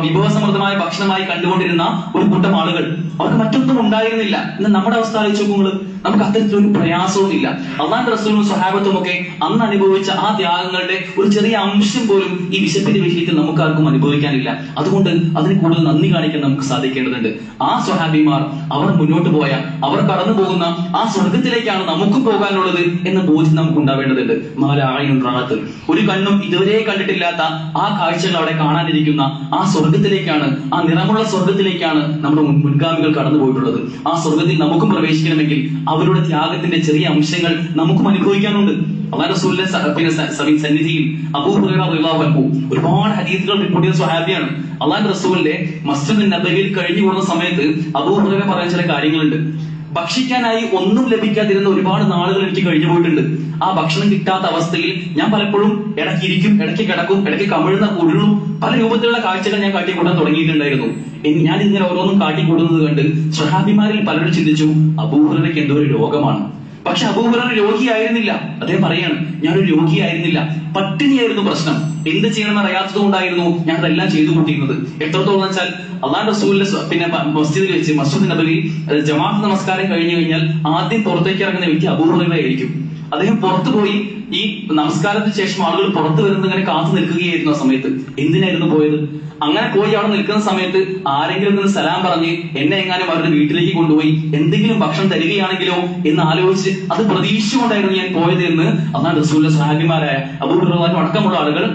വിഭവസമൃദ്ധമായ ഭക്ഷണമായി കണ്ടുകൊണ്ടിരുന്ന ഒരു കൂട്ടം ആളുകൾ, അവർക്ക് മറ്റൊന്നും ഉണ്ടായിരുന്നില്ല. എന്നാൽ നമ്മുടെ അവസ്ഥ ആലോചിച്ച് നോക്കുമ്പോൾ നമുക്ക് അത്തരത്തിലൊരു പ്രയാസവും ഇല്ല. അള്ളാഹുവിന്റെ റസൂലും സ്വഹാബത്തും ഒക്കെ അന്ന് അനുഭവിച്ച ആ ത്യാഗങ്ങളുടെ ഒരു ചെറിയ അംശം പോലും ഈ വിശപ്പിന്റെ വിഷയത്തിൽ നമുക്ക് ആർക്കും അനുഭവിക്കാനില്ല. അതുകൊണ്ട് അതിന് കൂടുതൽ നന്ദി കാണിക്കാൻ നമുക്ക് സാധിക്കേണ്ടതുണ്ട്. ആ സ്വഹാബിമാർ അവർ മുന്നോട്ട് പോയ, അവർ കടന്നു പോകുന്ന ആ സ്വർഗത്തിലേക്കാണ് നമുക്ക് പോകാനുള്ളത് എന്ന ബോധ്യം നമുക്ക് ഉണ്ടാവേണ്ടതുണ്ട്. മാലായുണ്ടാകത്ത് ഒരു കണ്ണും ഇതുവരെ കണ്ടിട്ടില്ലാത്ത ആ കാഴ്ചകൾ അവിടെ കാണാനിരിക്കുന്ന ആ സ്വർഗത്തിലേക്കാണ്, ആ നിറമുള്ള സ്വർഗത്തിലേക്കാണ് നമ്മുടെ മുൻഗാമികൾ കടന്നു പോയിട്ടുള്ളത്. ആ സ്വർഗത്തിൽ നമുക്കും പ്രവേശിക്കണമെങ്കിൽ അവരുടെ ത്യാഗത്തിന്റെ ചെറിയ അംശങ്ങൾ നമുക്കും അനുഭവിക്കാനുണ്ട്. അല്ലാഹു റസൂലിന്റെ പിന്നെ സന്നിധിയിൽ അബൂ ഹുറൈറ റളിയല്ലാഹു അൻഹു ഒരുപാട് ഹദീസുകൾ റിപ്പോർട്ട് ചെയ്ത സ്വഹാബിയാണ്. അല്ലാഹു റസൂലിന്റെ മസ്ജിദ് നബവിയിൽ കഴിഞ്ഞു കൂടുന്ന സമയത്ത് അബൂ ഹുറൈറ പറയുന്ന ചില കാര്യങ്ങളുണ്ട്. ഭക്ഷിക്കാനായി ഒന്നും ലഭിക്കാതിരുന്ന ഒരുപാട് നാളുകൾ എനിക്ക് കഴിഞ്ഞു പോയിട്ടുണ്ട്. ആ ഭക്ഷണം കിട്ടാത്ത അവസ്ഥയിൽ ഞാൻ പലപ്പോഴും ഇടയ്ക്ക് ഇരിക്കും, ഇടയ്ക്ക് കിടക്കും, ഇടയ്ക്ക് കമിഴുന്ന ഉരുളും പല രൂപത്തിലുള്ള കാഴ്ചകൾ ഞാൻ കാട്ടിക്കൂട്ടാൻ തുടങ്ങിയിട്ടുണ്ടായിരുന്നു. ഞാൻ ഇങ്ങനെ ഓരോന്നും കാട്ടിക്കൂട്ടുന്നത് കണ്ട് സ്വഹാബിമാരിൽ പലരും ചിന്തിച്ചു അബൂ ഹുറൈറയ്ക്ക് എന്തോ ഒരു രോഗമാണ്. പക്ഷെ അബൂ ഹുറൈറ രോഗിയായിരുന്നില്ല. അദ്ദേഹം പറയാണ്, ഞാനൊരു രോഗിയായിരുന്നില്ല, പട്ടിണിയായിരുന്നു പ്രശ്നം. എന്ത് ചെയ്യണമെന്ന് അറിയാത്തത് കൊണ്ടായിരുന്നു ഞാൻ അതെല്ലാം ചെയ്തു കൂട്ടിയിരുന്നത്. എത്രത്തോളം വെച്ചാൽ അള്ളാഹുവിന്റെ റസൂലിന്റെ പിന്നെ മസ്ജിദിൽ വെച്ച് മസ്ജിദ് നബവിയിൽ ജമാഅത്ത് നമസ്കാരം കഴിഞ്ഞു കഴിഞ്ഞാൽ ആദ്യം പുറത്തേക്ക് ഇറങ്ങുന്ന വ്യക്തി അബൂ ഹുറൈറ ആയിരിക്കും. അദ്ദേഹം പുറത്തു പോയി ഈ നമസ്കാരത്തിന് ശേഷം ആളുകൾ പുറത്തു വരുന്നത് ഇങ്ങനെ കാത്തു നിൽക്കുകയായിരുന്നു. ആ സമയത്ത് എന്തിനായിരുന്നു പോയത്? അങ്ങനെ പോയി അവിടെ നിൽക്കുന്ന സമയത്ത് ആരെങ്കിലും നിന്ന് സലാം പറഞ്ഞ് എന്നെ എങ്ങാനും അവരുടെ വീട്ടിലേക്ക് കൊണ്ടുപോയി എന്തെങ്കിലും ഭക്ഷണം തരികയാണെങ്കിലോ എന്ന് ആലോചിച്ച് അത് പ്രതീക്ഷിച്ചുകൊണ്ടായിരുന്നു ഞാൻ പോയത് എന്ന് അള്ളാഹുവിന്റെ റസൂലിന്റെ സ്വഹാബിമാരായ അബൂ ഹുറൈറ അടക്കമുള്ള ആളുകൾ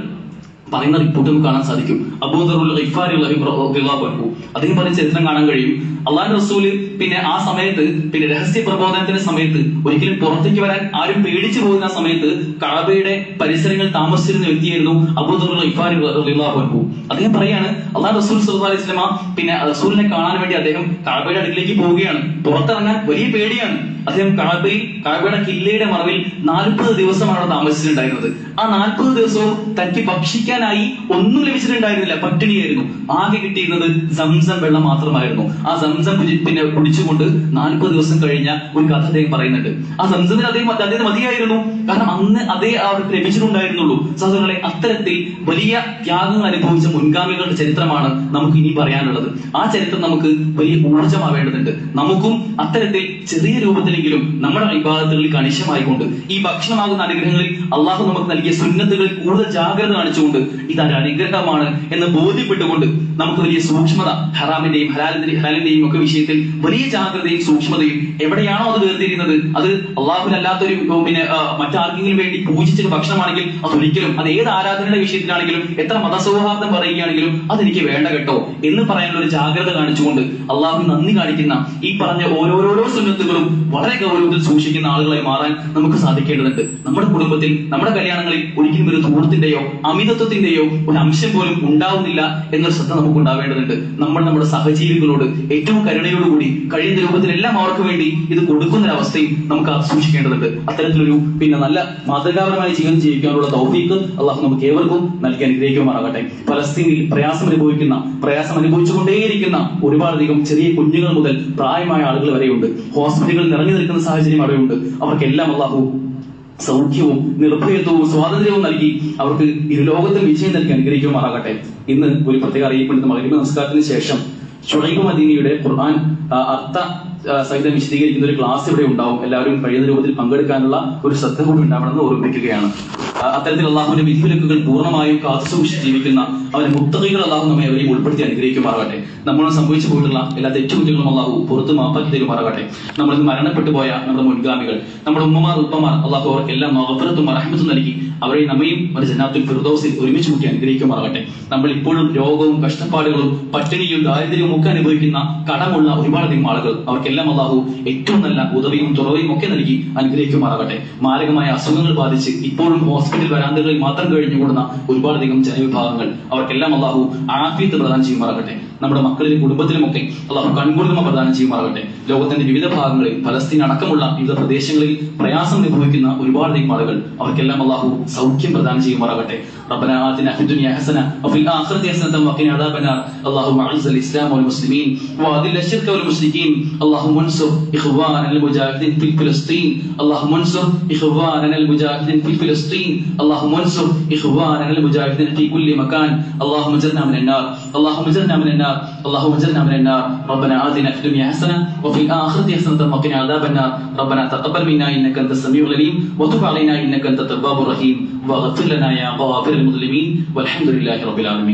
പറയുന്ന റിപ്പോർട്ട് നമുക്ക് കാണാൻ സാധിക്കും. അബൂ ദറുൽ ഗിഫാരി റളിയല്ലാഹു അൻഹു അദ്ദേഹം പറഞ്ഞ ചരിത്രം കാണാൻ കഴിയും. അള്ളാഹുവിന്റെ റസൂല് പിന്നെ ആ സമയത്ത് പിന്നെ രഹസ്യ പ്രബോധനത്തിന്റെ സമയത്ത് ഒരിക്കലും പുറത്തേക്ക് വരാൻ ആരും പേടിച്ചു പോകുന്ന സമയത്ത് കഅബയുടെ പരിസരങ്ങളിൽ താമസിച്ചിരുന്ന വ്യക്തിയായിരുന്നു അബൂ ദറുൽ ഗിഫാരി റളിയല്ലാഹു അൻഹു. അദ്ദേഹം പറയാണ്, അള്ളാഹു റസൂൽ സ്വല്ലല്ലാഹു അലൈഹി വസല്ലമ പിന്നെ റസൂലിനെ കാണാൻ വേണ്ടി അദ്ദേഹം കഅബയുടെ അടുക്കിലേക്ക് പോവുകയാണ്. പുറത്തിറങ്ങാൻ വലിയ പേടിയാണ്. അദ്ദേഹം കഅബയുടെ കില്ലയുടെ മറവിൽ 40 ദിവസമാണ് അവിടെ താമസിച്ചിട്ടുണ്ടായിരുന്നത്. ആ 40 ദിവസവും തനിക്ക് ഭക്ഷിക്കാനായി ഒന്നും ലഭിച്ചിട്ടുണ്ടായിരുന്നില്ല, പട്ടിണിയായിരുന്നു. ആകെ കിട്ടിയിരുന്നത് സംസം വെള്ളം മാത്രമായിരുന്നു. ആ സംസം പിന്നെ കുടിച്ചുകൊണ്ട് 40 ദിവസം കഴിഞ്ഞ ഒരു കഥ അദ്ദേഹം പറയുന്നുണ്ട്. ആ സംസമിൽ അദ്ദേഹം മതിയായിരുന്നു. കാരണം അന്ന് അതേ അവർക്ക് ലഭിച്ചിട്ടുണ്ടായിരുന്നുള്ളൂ. സഹോദരങ്ങളെ, അത്തരത്തിൽ വലിയ ത്യാഗങ്ങൾ അനുഭവിച്ച മുൻഗാമികളുടെ ചരിത്രമാണ് നമുക്ക് ഇനി പറയാനുള്ളത്. ആ ചരിത്രം നമുക്ക് വലിയ ഊർജ്ജമാവേണ്ടതുണ്ട്. നമുക്കും അത്തരത്തിൽ ചെറിയ രൂപത്തിലെങ്കിലും നമ്മുടെ ഇബാദത്തുകളിൽ കണിശമായിക്കൊണ്ട് ഈ ഭക്ഷണമാകുന്ന അനുഗ്രഹങ്ങളിൽ അള്ളാഹു നമുക്ക് നൽകിയ സുന്നത്തുകളിൽ കൂടുതൽ ജാഗ്രത കാണിച്ചുകൊണ്ട് ഇതൊരു അനുഗ്രഹമാണ് എന്ന് ബോധ്യപ്പെട്ടുകൊണ്ട് നമുക്ക് വലിയ സൂക്ഷ്മത, ഹറാമിന്റെയും ഹലാലിന്റെയും ഒക്കെ വിഷയത്തിൽ വലിയ ജാഗ്രതയും സൂക്ഷ്മതയും എവിടെയാണോ അത് വേർതിരിയുന്നത്, അത് അള്ളാഹുവിനല്ലാത്തൊരു പിന്നെ മറ്റാർക്കെങ്കിലും വേണ്ടി പൂജിച്ചൊരു ഭക്ഷണമാണെങ്കിൽ അതൊരിക്കലും, അത് ഏത് ആരാധനയുടെ വിഷയത്തിലാണെങ്കിലും എത്ര മതസൗഹാർദ്ദം പറയുകയാണെങ്കിലും അതെനിക്ക് വേണ്ട കേട്ടോ എന്ന് പറയാനുള്ള ഒരു ജാഗ്രത കാണിച്ചുകൊണ്ട് അള്ളാഹു നന്ദി കാണിക്കുന്ന ഈ പറഞ്ഞ ഓരോരോ സുന്നത്തുകളും വളരെ ഗൗരവത്തിൽ സൂക്ഷിക്കുന്ന ആളുകളായി മാറാൻ നമുക്ക് സാധിക്കേണ്ടതുണ്ട്. നമ്മുടെ കുടുംബത്തിൽ, നമ്മുടെ കല്യാണങ്ങളിൽ ഒരിക്കലും ഒരു ധൂർത്തിന്റെയോ അമിതത്വത്തിന്റെയോ ഒരു അംശം പോലും ഉണ്ടാവുന്നില്ല എന്നൊരു ശ്രദ്ധ നമുക്ക് ഉണ്ടാവേണ്ടതുണ്ട്. നമ്മൾ നമ്മുടെ സഹജീവികളോട് ഏറ്റവും കരുണയോടുകൂടി കഴിയുന്ന രൂപത്തിലെല്ലാം അവർക്ക് വേണ്ടി ഇത് കൊടുക്കുന്ന ഒരു അവസ്ഥയും നമുക്ക് സൂക്ഷിക്കേണ്ടതുണ്ട്. അത്തരത്തിലൊരു പിന്നെ നല്ല മാതൃകാപരമായ ജീവിതം ജീവിക്കാനുള്ള തൗഫീഖ് അള്ളാഹു നമുക്ക് ഏവർക്കും നൽകി അനുഗ്രഹിക്കുമാറാകട്ടെ. ഫലസ്തീനിൽ പ്രയാസം അനുഭവിച്ചുകൊണ്ടേയിരിക്കുന്ന ഒരുപാടധികം ചെറിയ കുഞ്ഞുങ്ങൾ മുതൽ പ്രായമായ ആളുകൾ വരെയുണ്ട്. ഹോസ്പിറ്റലുകൾ നിറഞ്ഞു നിൽക്കുന്ന സാഹചര്യം അവിടെയുണ്ട്. അവർക്കെല്ലാം അള്ളാഹു സൗഖ്യവും നിർഭയത്വവും സ്വാതന്ത്ര്യവും നൽകി അവർക്ക് ഇരുലോകത്തിൽ വിജയം നൽകി അനുഗ്രഹിക്കുമാറാകട്ടെ. ഇന്ന് ഒരു പ്രത്യേക അറിയിപ്പുണ്ട്. മഗ്‌രിബ് നമസ്കാരത്തിന് ശേഷം ഷുഐബ് മദീനിയുടെ ഖുർആൻ അർത്ഥ സഹിതം വിശദീകരിക്കുന്ന ഒരു ക്ലാസ് ഇവിടെ ഉണ്ടാവും. എല്ലാവരും കഴിയുന്ന രൂപത്തിൽ പങ്കെടുക്കാനുള്ള ഒരു ശ്രദ്ധ കൂടി ഉണ്ടാവണമെന്ന് ഓർമ്മിപ്പിക്കുകയാണ്. അത്തരത്തിൽ അള്ളാഹുവിന്റെ വിധിവിലക്കുകൾ പൂർണ്ണമായും കാത്തുസൂക്ഷിച്ച് ജീവിക്കുന്ന അവന്റെ മുത്തഖികൾ അള്ളാഹു നമ്മെ അവരെയും ഉൾപ്പെടുത്തി അനുഗ്രഹിക്കുമാറാകട്ടെ. നമ്മൾ സംഭവിച്ചു പോയിട്ടുള്ള എല്ലാ തെറ്റുകുറ്റങ്ങളും അള്ളാഹു പുറത്ത് മാപ്പാക്കി തരുമാറാകട്ടെ. നമ്മൾ മരണപ്പെട്ടു പോയ നമ്മുടെ മുൻഗാമികൾ, നമ്മുടെ ഉമ്മമാർ ഉപ്പമാർ, അള്ളാഹു അവർക്കെല്ലാം മഗ്ഫിറത്തും റഹ്മത്തും നൽകി അവരെ നമ്മയും ഒരു ജന്നാത്തുൽ ഫിർദൗസിൽ ഒരുമിച്ച് കൂട്ടി അനുഗ്രഹിക്കുമാറാകട്ടെ. നമ്മൾ ഇപ്പോഴും രോഗവും കഷ്ടപ്പാടുകളും പട്ടിണിയും ദാരിദ്ര്യവും ഒക്കെ അനുഭവിക്കുന്ന കടമുള്ള ഒരുപാടധികം ആളുകൾ, അവർക്കെല്ലാം അള്ളാഹു ഏറ്റവും നല്ല ഉദവിയും തുറവയും ഒക്കെ നൽകി അനുഗ്രഹിക്കുമാറാകട്ടെ. മാരകമായ അസുഖങ്ങൾ ബാധിച്ച് ഇപ്പോഴും ഹോസ്പിറ്റൽ വരാന്തകളിൽ മാത്രം കഴിഞ്ഞുകൂടുന്ന ഒരുപാടധികം ജനവിഭാഗങ്ങൾ, അവർക്കെല്ലാം അള്ളാഹു ആഫിയത്ത് പ്രദാനം ചെയ്യുമാറാകട്ടെ. നമ്മുടെ മക്കളിലും കുടുംബത്തിലുമൊക്കെ അള്ളാഹു കൺകുളിർമ പ്രദാനം ചെയ്യുമാറാകട്ടെ. ലോകത്തിന്റെ വിവിധ ഭാഗങ്ങളിൽ, ഫലസ്തീൻ അടക്കമുള്ള വിവിധ പ്രദേശങ്ങളിൽ പ്രയാസം അനുഭവിക്കുന്ന ഒരുപാടധികം ആളുകൾ, അവർക്കെല്ലാം അള്ളാഹു സൗഖ്യം പ്രദാനം ചെയ്യുമാറാകട്ടെ. ربنا آتنا في الدنيا حسنة وفي الآخرة حسنة وقنا عذاب النار. اللهم أعز الإسلام والمسلمين وأذل الشرك والمشركين. اللهم انصر إخواننا المجاهدين في فلسطين. اللهم انصر إخواننا المجاهدين في فلسطين. اللهم انصر إخواننا المجاهدين في كل مكان. اللهم اجرنا من النار. اللهم اجرنا من النار اللهم اجرنا من النار ربنا آتنا في الدنيا حسنة وفي الآخرة حسنة وقنا عذاب النار ربنا تقبل منا إنك أنت السميع العليم وتب علينا إنك أنت التواب الرحيم واغفر لنا يا غافر المظلمين والحمد لله رب العالمين